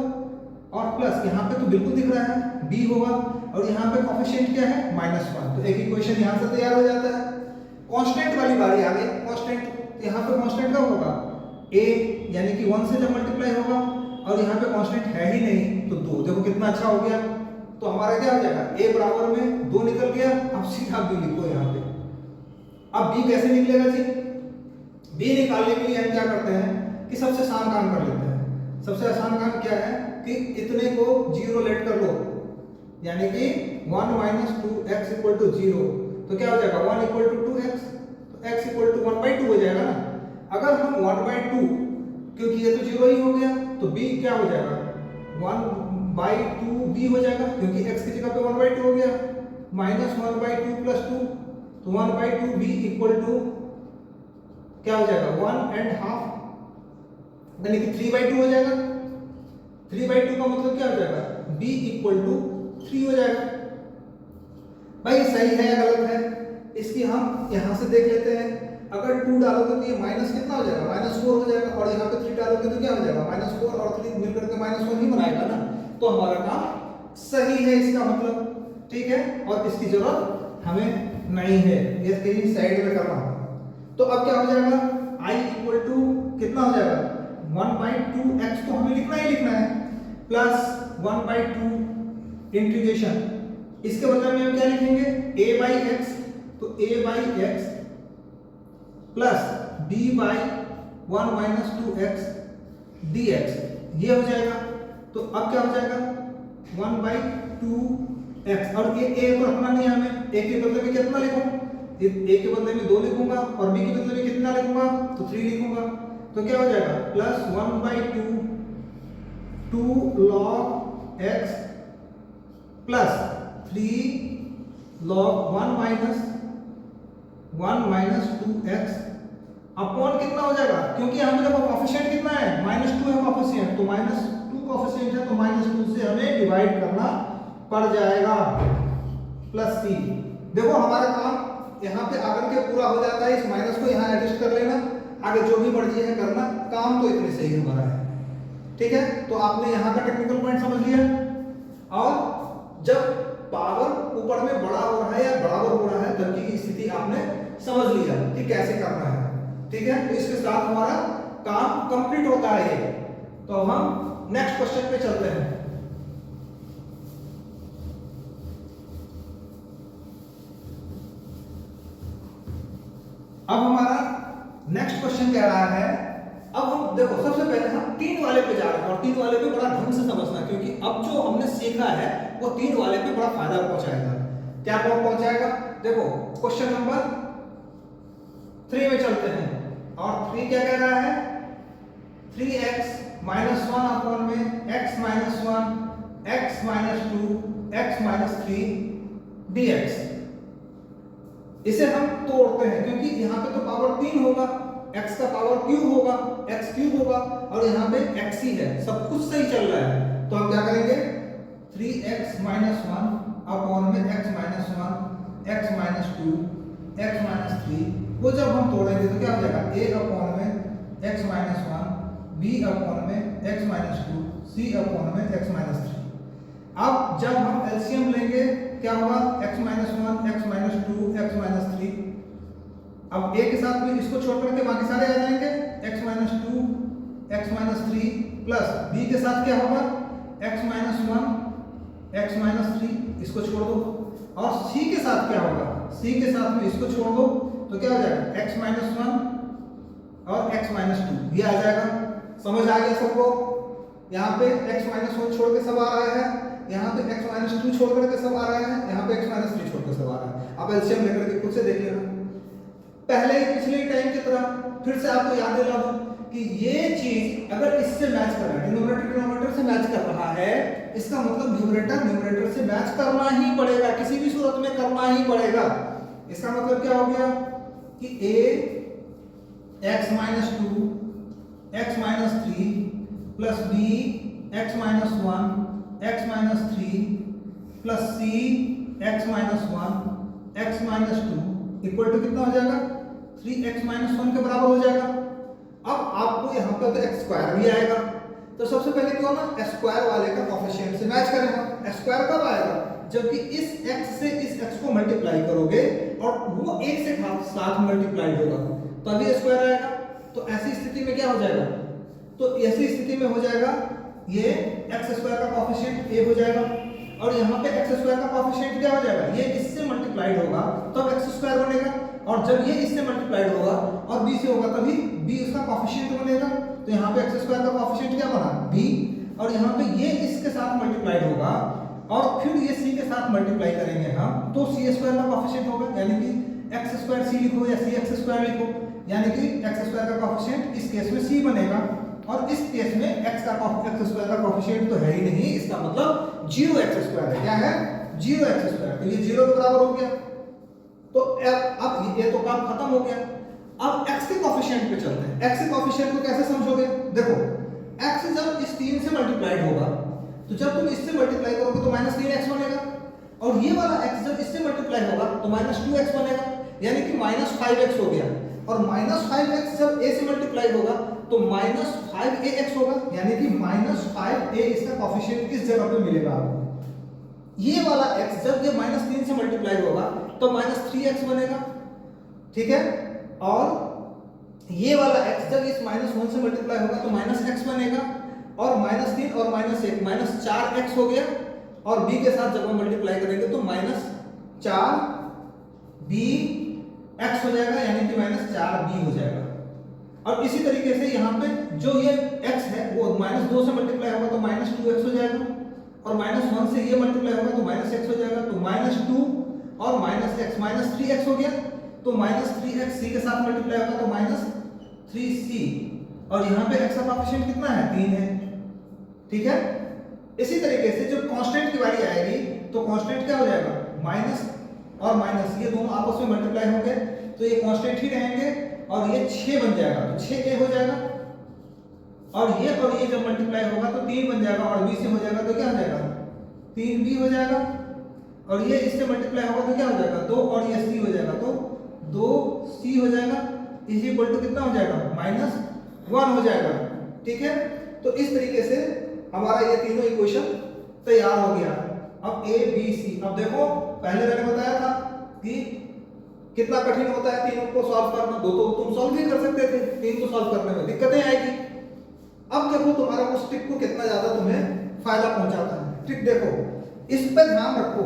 S1: और प्लस यहाँ पे तो बिल्कुल दिख रहा है b होगा, और यहाँ पे कॉफिशिएंट क्या है -1। तो एक इक्वेशन यहाँ से तैयार हो जाता है। कांस्टेंट वाली बारी आ गई, कांस्टेंट यहाँ पे कांस्टेंट कब होगा a, यानी कि 1 से जब मल्टीप्लाई होगा, और यहाँ पे कांस्टेंट है ही नहीं तो 2। देखो कितना अच्छा हो गया, तो हमारा क्या हो जाएगा a बराबर में 2 निकल गया। अब सीधा b लिखो यहाँ पे। अब b कैसे निकलेगा जी, b निकालने के लिए हम क्या करते हैं कि सबसे आसान काम कर लेते हैं। सबसे आसान काम क्या है कि इतने को 0 लेट कर लो, यानी कि 1 माइनस 2x इक्वल टू 0, तो क्या हो जाएगा 1 इक्वल टू 2x, तो x इक्वल टू 1/2 हो जाएगा ना। अगर हम 1/2, क्योंकि ये तो 0 ही हो गया, तो b क्या हो जाएगा 1/2b हो जाएगा, क्योंकि x की जगह पे 1/2 हो गया, माइनस 1/2 प्लस 2, तो 1/2b इक्वल टू क्या हो जाएगा 1.5, यानी कि 3/2 हो जाएगा। 3/2 का मतलब क्या हो जाएगा b इक्वल टू 3 हो जाएगा। भाई सही है या गलत है, इसकी हम यहां से देख लेते हैं। अगर 2 डालोगे तो ये माइनस कितना हो जाएगा -4 हो जाएगा, और यहाँ पे 3 डालोगे तो क्या हो जाएगा -4 और 3 मिलकर के -1 ही बनाएगा ना। तो हमारा काम सही है इसका मतलब, ठीक है, और इसकी जरूरत हमें नहीं है, ये कहीं साइड में करना होगा। तो अब क्या हो जाएगा i इक्वल टू कितना हो जाएगा 1/2x, तो हमें लिखना ही लिखना है, प्लस 1/2 इंटीग्रेशन, इसके बदले में हम क्या लिखेंगे a/x, तो a/x plus b/1 minus 2x dx, ये हो जाएगा। तो अब क्या हो जाएगा 1/2x, और ये a तो रखना नहीं है हमें, a के बदले में कितना लिखूं, a के बदले में 2 लिखूंगा, और b के बदले में कितना लिखूंगा तो 3 लिखूंगा। तो क्या हो जाएगा plus 1/2 2 log x plus 3 log 1 minus 1 minus 2x upon कितना हो जाएगा, क्योंकि यहाँ पे देखो कोफिशिएंट कितना है, -2 है कोफिशिएंट, तो -2 कोफिशिएंट है तो -2 से हमें डिवाइड करना पड़ जाएगा प्लस c। देखो हमारा काम यहाँ पे आकर के पूरा हो जाता है, इस माइनस को यहाँ एडजस्ट कर लेना, आगे जो भी मर्जी है करना, काम तो इतने से ही हमारा है। ठीक है, तो आपने यहाँ का टेक्निकल पॉइंट समझ लिया। और जब पावर ऊपर में बड़ा हो रहा है या बराबर हो रहा है तब की स्थिति आपने समझ लिया कि कैसे करना है। ठीक है, तो इसके साथ हमारा काम कंप्लीट होता है ये। तो हम नेक्स्ट क्वेश्चन पे चलते हैं। अब हमारा नेक्स्ट क्वेश्चन कह रहा है, अब हम देखो सबसे पहले हम 3 वाले पे जा रहे हैं और 3 वाले पे बड़ा ढंग से समझना, क्योंकि अब जो हमने सीखा है वो 3 वाले पे बड़ा फायदा पहुंचाएगा। क्या पहुंचाएगा, देखो क्वेश्चन नंबर 3 में चलते हैं। और 3 क्या कह रहा है, 3x माइनस 1 अपॉन में x minus 1 x minus 2 x minus 3 dx। इसे हम तोड़ते हैं क्योंकि यहाँ पे तो पावर 3 होगा, x का पावर क्यूब होगा, x क्यूब होगा, और यहाँ पे x ही है, सब कुछ सही चल रहा है। तो हम क्या करेंगे, 3x माइनस 1 अपॉन में x minus 1 x minus 2 x minus 3, वो जब हम तोड़ेंगे तो क्या हो जाएगा, a अपॉन में x माइनस 1 b अपॉन में x माइनस 2 c अपॉन में x माइनस 3। अब जब हम एलसीएम लेंगे क्या होगा, x minus 1 x minus 2 x minus 3। अब a के साथ में इसको छोड़ करके बाकी सारे आ जाएंगे, x minus 2 x minus 3 plus b के साथ क्या होगा, x माइनस 1 x माइनस 3, इसको छोड़ दो। और c के साथ क्या होगा, c के साथ में इसको छोड़ दो तो क्या हो जाएगा, x माइनस 1 और x माइनस 2, ये आ जाएगा। समझ आ गया सबको, यहाँ पे x माइनस 1 छोड़ के सब आ रहा है, यहाँ पे x माइनस 2 छोड़ करके सब आ रहा है, यहाँ पे x माइनस 3 छोड़ के सब आ रहा है। अब एलसीएम लेकर के खुद से देख लेना। पहले पिछले टाइम की तरह फिर से आपको याद दिला दूं कि ये चीज अगर इससे मैच कर रहा है, डिनोमिनेटर डिनोमिनेटर से मैच कर रहा है, इसका मतलब न्यूमरेटर न्यूमरेटर से मैच करना ही पड़ेगा, किसी भी सूरत में करना ही पड़ेगा। इसका मतलब क्या हो गया कि a x minus 2 x minus 3 plus b x minus 1 x minus 3 plus c x minus 1 x minus 2 equal to कितना हो जाएगा, 3x माइनस 1 के बराबर हो जाएगा। अब आपको यहाँ पे तो x स्क्वायर भी आएगा, तो सबसे पहले क्यों ना स्क्वायर वाले का कोएफिशिएंट से मैच करें हम। स्क्वायर कब आएगा, जबकि इस x से इस x को मल्टीप्लाई करोगे और वो 1 से साथ मल्टीप्लाइड होगा तभी स्क्वायर आएगा। तो ऐसी स्थिति में क्या हो जाएगा, तो ऐसी स्थिति में हो जाएगा ये x स्क्वायर का कोएफिशिएंट a हो जाएगा, और यहाँ पे x स्क्वायर का कोएफिशिएंट क्या हो जाएगा, ये इससे मल्टीप्लाइड होगा तब x स्क्वायर बनेगा, और जब ये इससे मल्टीप्लाइड होगा और b से होगा तभी b उसका कोएफिशिएंट बनेगा। तो यहाँ पे x स्क्वायर का कोएफिशिएंट क्या बना, b, और यहाँ पे ये इसके साथ मल्टीप्लाइड होगा और फिर ये c के साथ मल्टीप्लाई करेंगे हम, तो c स्क्वायर का कोएफिशिएंट होगा, यानी कि x स्क्वायर c लिखो या c x स्क्वायर लिखो, यानी कि x स्क्वायर का कोएफिशिएंट इस केस में c बनेगा, और इस केस में x स्क्वायर का कोएफिशिएंट तो है ही नहीं, इसका मतलब 0x स्क्वायर है। क्या है, 0x स्क्वायर, तो ये 0 के बराबर हो गया। तो अब ये तो काम खत्म हो गया। अब x के कोएफिशिएंट पे चलते हैं। x के कोएफिशिएंट को कैसे समझोगे, देखो x जब इस 3 से मल्टीप्लाइड होगा, तो जब तुम इससे मल्टीप्लाई करोगे तो -3x बनेगा, और ये वाला x जब इससे मल्टीप्लाई होगा तो -2x बनेगा, यानी कि -5x हो गया। और -5x जब a से मल्टीप्लाई होगा तो -5ax होगा, यानी कि -5a इसका कोएफिशिएंट किस जगह पे मिलेगा आपको, ये वाला x जब ये -3 से मल्टीप्लाई होगा तो -3x बनेगा, ठीक है। और ये वाला x जब इस -1 से मल्टीप्लाई होगा तो -x बनेगा, और -3 और -1 -4x हो गया, और b के साथ जब हम मल्टीप्लाई करेंगे तो -4bx हो जाएगा, यानी कि -4b हो जाएगा। और इसी तरीके से यहाँ पे जो ये x है वो -2 से मल्टीप्लाई होगा तो -2x हो जाएगा, और -1 से ये मल्टीप्लाई होगा तो -x हो जाएगा, तो -2 और -x -3x हो गया, तो -3x c के साथ मल्टीप्लाई होगा तो -3c, और यहाँ पे x का कोएफिशिएंट कितना है, 3 है, ठीक है। इसी तरीके से जब कांस्टेंट की बारी आएगी तो कांस्टेंट क्या हो जाएगा, माइनस और माइनस ये दोनों आपस में मल्टीप्लाई होंगे तो ये कांस्टेंट ही रहेंगे और ये 6 बन जाएगा, तो 6a हो जाएगा, और ये जब मल्टीप्लाई होगा तो 3 बन जाएगा, और b से हो जाएगा तो क्या हो जाएगा 3b हो जाएगा, और ये इससे मल्टीप्लाई होगा तो क्या हो जाएगा 2, और ये c हो जाएगा तो 2c हो जाएगा, इज इक्वल टू कितना हो जाएगा -1 हो जाएगा। ठीक है, तो इस तरीके से हमारा ये तीनों इक्वेशन तैयार हो गया। अब a b c, अब देखो पहले मैंने बताया था कि कितना कठिन होता है तीनों को सॉल्व करना, दो तो तुम सॉल्व भी कर सकते थे, तीन को सॉल्व करने में दिक्कतें आएगी। अब देखो तुम्हारा उस ट्रिक को कितना ज्यादा तुम्हें फायदा पहुंचाता है। ट्रिक देखो, इस पर ध्यान रखो,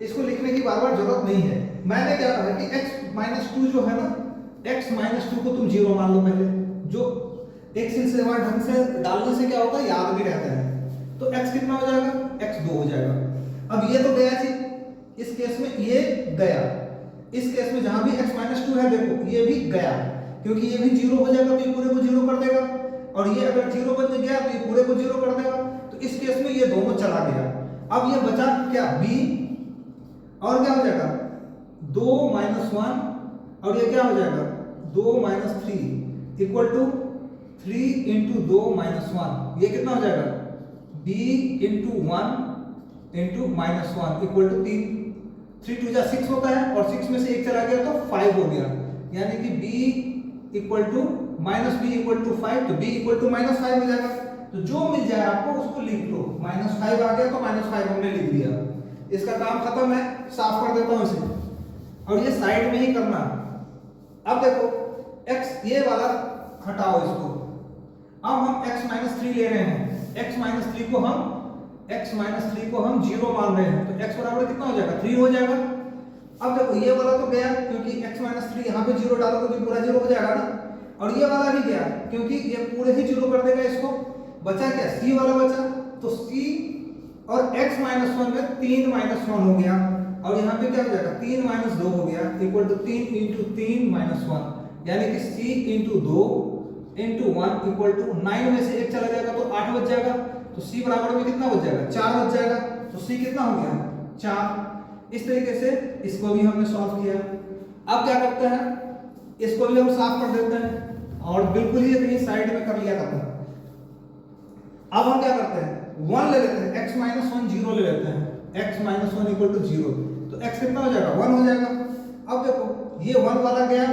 S1: इसको लिखने की बार बार जरूरत नहीं है। मैंने क्या कहा कि x-2 जो है ना, x-2 को तुम 0 मान लो पहले, जो एक सिलसिलेवार ढंग से डालने से क्या होता है याद भी रहता है। तो x कितना हो जाएगा x2 हो जाएगा। अब ये तो गया जी, इस केस में ये गया, इस केस में जहां भी x-2 है देखो ये भी गया, क्योंकि ये भी 0 हो जाएगा तो ये पूरे को 0 कर देगा, और ये अगर 0 बन गया तो ये पूरे को 0 कर देगा, तो इस केस में ये दोनों चला गया। अब ये बचा क्या b, और क्या हो जाएगा 2 - 1, और ये क्या हो जाएगा 2 - 3 इक्वल टू 3 × 2 - 1, ये कितना हो जाएगा b × 1 × -1 इक्वल टू 3, 3 2 जा 6 होता है, और 6 में से 1 चला गया तो 5 हो गया, यानी कि b equal to -b equal to 5, तो b इक्वल टू -5 हो जाएगा। तो जो मिल जाए आपको उसको लिख लो, -5 आ गया तो -5 हमने लिख दिया, इसका काम खत्म है। साफ कर देता हूं इसे, और ये साइड में ही करना। अब देखो x ये वाला हटाओ इसको, अब हम x-3 ले रहे हैं, x-3 को हम 0 मान रहे हैं, तो x बराबर कितना हो जाएगा 3 हो जाएगा। अब देखो ये वाला तो गया, क्योंकि x-3 यहाँ पे 0 डालोगे तो पूरा 0 हो जाएगा ना, और ये वाला भी गया क्योंकि ये पूरे ही 0 कर देगा इसको। बचा क्या c वाला बचा, तो c और x-1 में 3 - 1 हो गया, और यहाँ पे क्या हो जाएगा 3 - 2 हो गया इक्वल टू 3 × 3 - 1, यानी कि c × 2 × 1 इक्वल टू 9 में से 1 चला जाएगा तो 8 बच जाएगा, तो c बराबर में कितना बच जाएगा 4 बच जाएगा, तो c कितना हो गया 4। इस तरीके से इसको भी हमने सॉल्व किया। अब क्या करते हैं, इसको भी हम साफ कर देते हैं, और बिल्कुल ही कहीं साइड में कर लिया करते हैं। अब हम क्या करते हैं 1 ले लेते हैं, x-1 0 ले लेते हैं, x-1 इक्वल टू 0, तो x कितना हो जाएगा 1 हो जाएगा। अब देखो ये 1 वाला गया,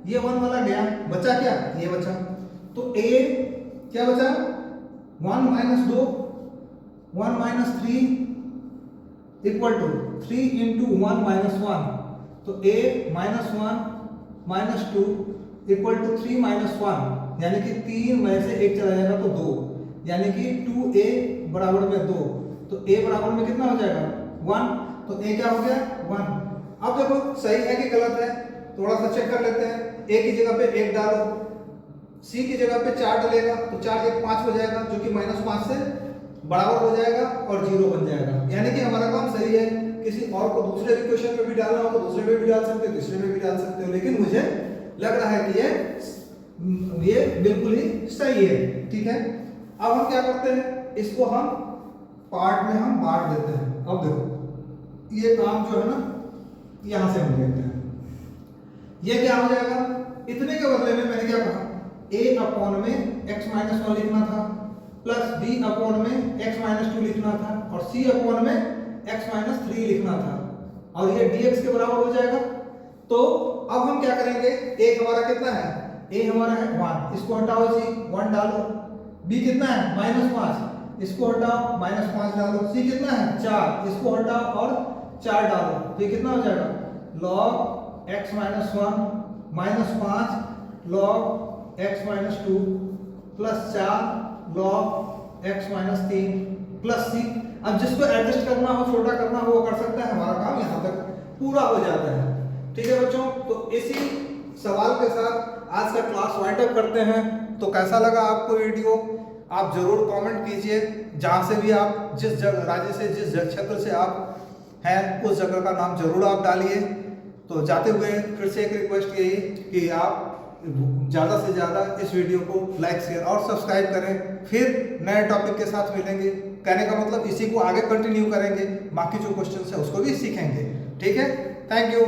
S1: ये 1 वाला गया, बचा क्या ये बचा, तो a क्या बचा 1 - 2 1 - 3 इक्वल टू 3 × 1 - 1, तो a -1 - 2 इक्वल टू 3 - 1, यानी कि 3 में से 1 चला जाएगा तो 2, यानी कि 2a बराबर में 2, तो a बराबर में कितना हो जाएगा 1, तो a क्या हो गया 1। अब देखो सही है कि गलत है, थोड़ा सा चेक कर लेते हैं। a की जगह पे 1 डालो, c की जगह पे 4 डलेगा, तो 4 1 5 हो जाएगा, जो कि -5 से बराबर हो जाएगा और 0 बन जाएगा, यानी कि हमारा काम सही है। किसी और को दूसरे इक्वेशन में भी डालना हो तो दूसरे में भी डाल सकते हो, तीसरे में भी डाल सकते हो, लेकिन मुझे लग रहा है कि ये बिल्कुल ही सही है। ठीक है, अब हम क्या करते हैं, इसको हम पार्ट में हम बांट देते हैं। अब देखो ये काम जो है ना यहां से हम देखते हैं, ये क्या हो जाएगा, इतने के बदले में मैंने क्या कहा a अपॉन में x-1 लिखना था, प्लस b अपॉन में x-2 लिखना था, और c अपॉन में x-3 लिखना था, और ये dx के बराबर हो जाएगा। तो अब हम क्या करेंगे, a हमारा कितना है, a हमारा है 1, इसको हटाओ जी 1 डालो, b कितना है -5, इसको हटाओ -5 डालो, c कितना है 4, इसको हटाओ और 4 डालो, तो ये कितना हो जाएगा log x-1 -5 log x-2 plus 4 log x-3 plus c। अब जिसको एडजस्ट करना हो, छोटा करना हो, वो कर सकता है, हमारा काम यहाँ तक पूरा हो जाता है। ठीक है बच्चों, तो इसी सवाल के साथ आज का क्लास वाइंड अप करते हैं। तो कैसा लगा आपको वीडियो, आप जरूर कमेंट कीजिए। जहाँ से भी आप जिस जगह राज्य से, जिस क्षेत्र से आप हैं, उस जगह का नाम जरूर आप डालिए। तो जाते हुए फिर से एक रिक्वेस्ट यही कि आप ज़्यादा से ज़्यादा इस वीडियो को लाइक, शेयर और सब्सक्राइब करें। फिर नए टॉपिक के साथ मिलेंगे, कहने का मतलब इसी को आगे कंटिन्यू करेंगे, बाकी जो क्वेश्चन है उसको भी सीखेंगे। ठीक है, थैंक यू।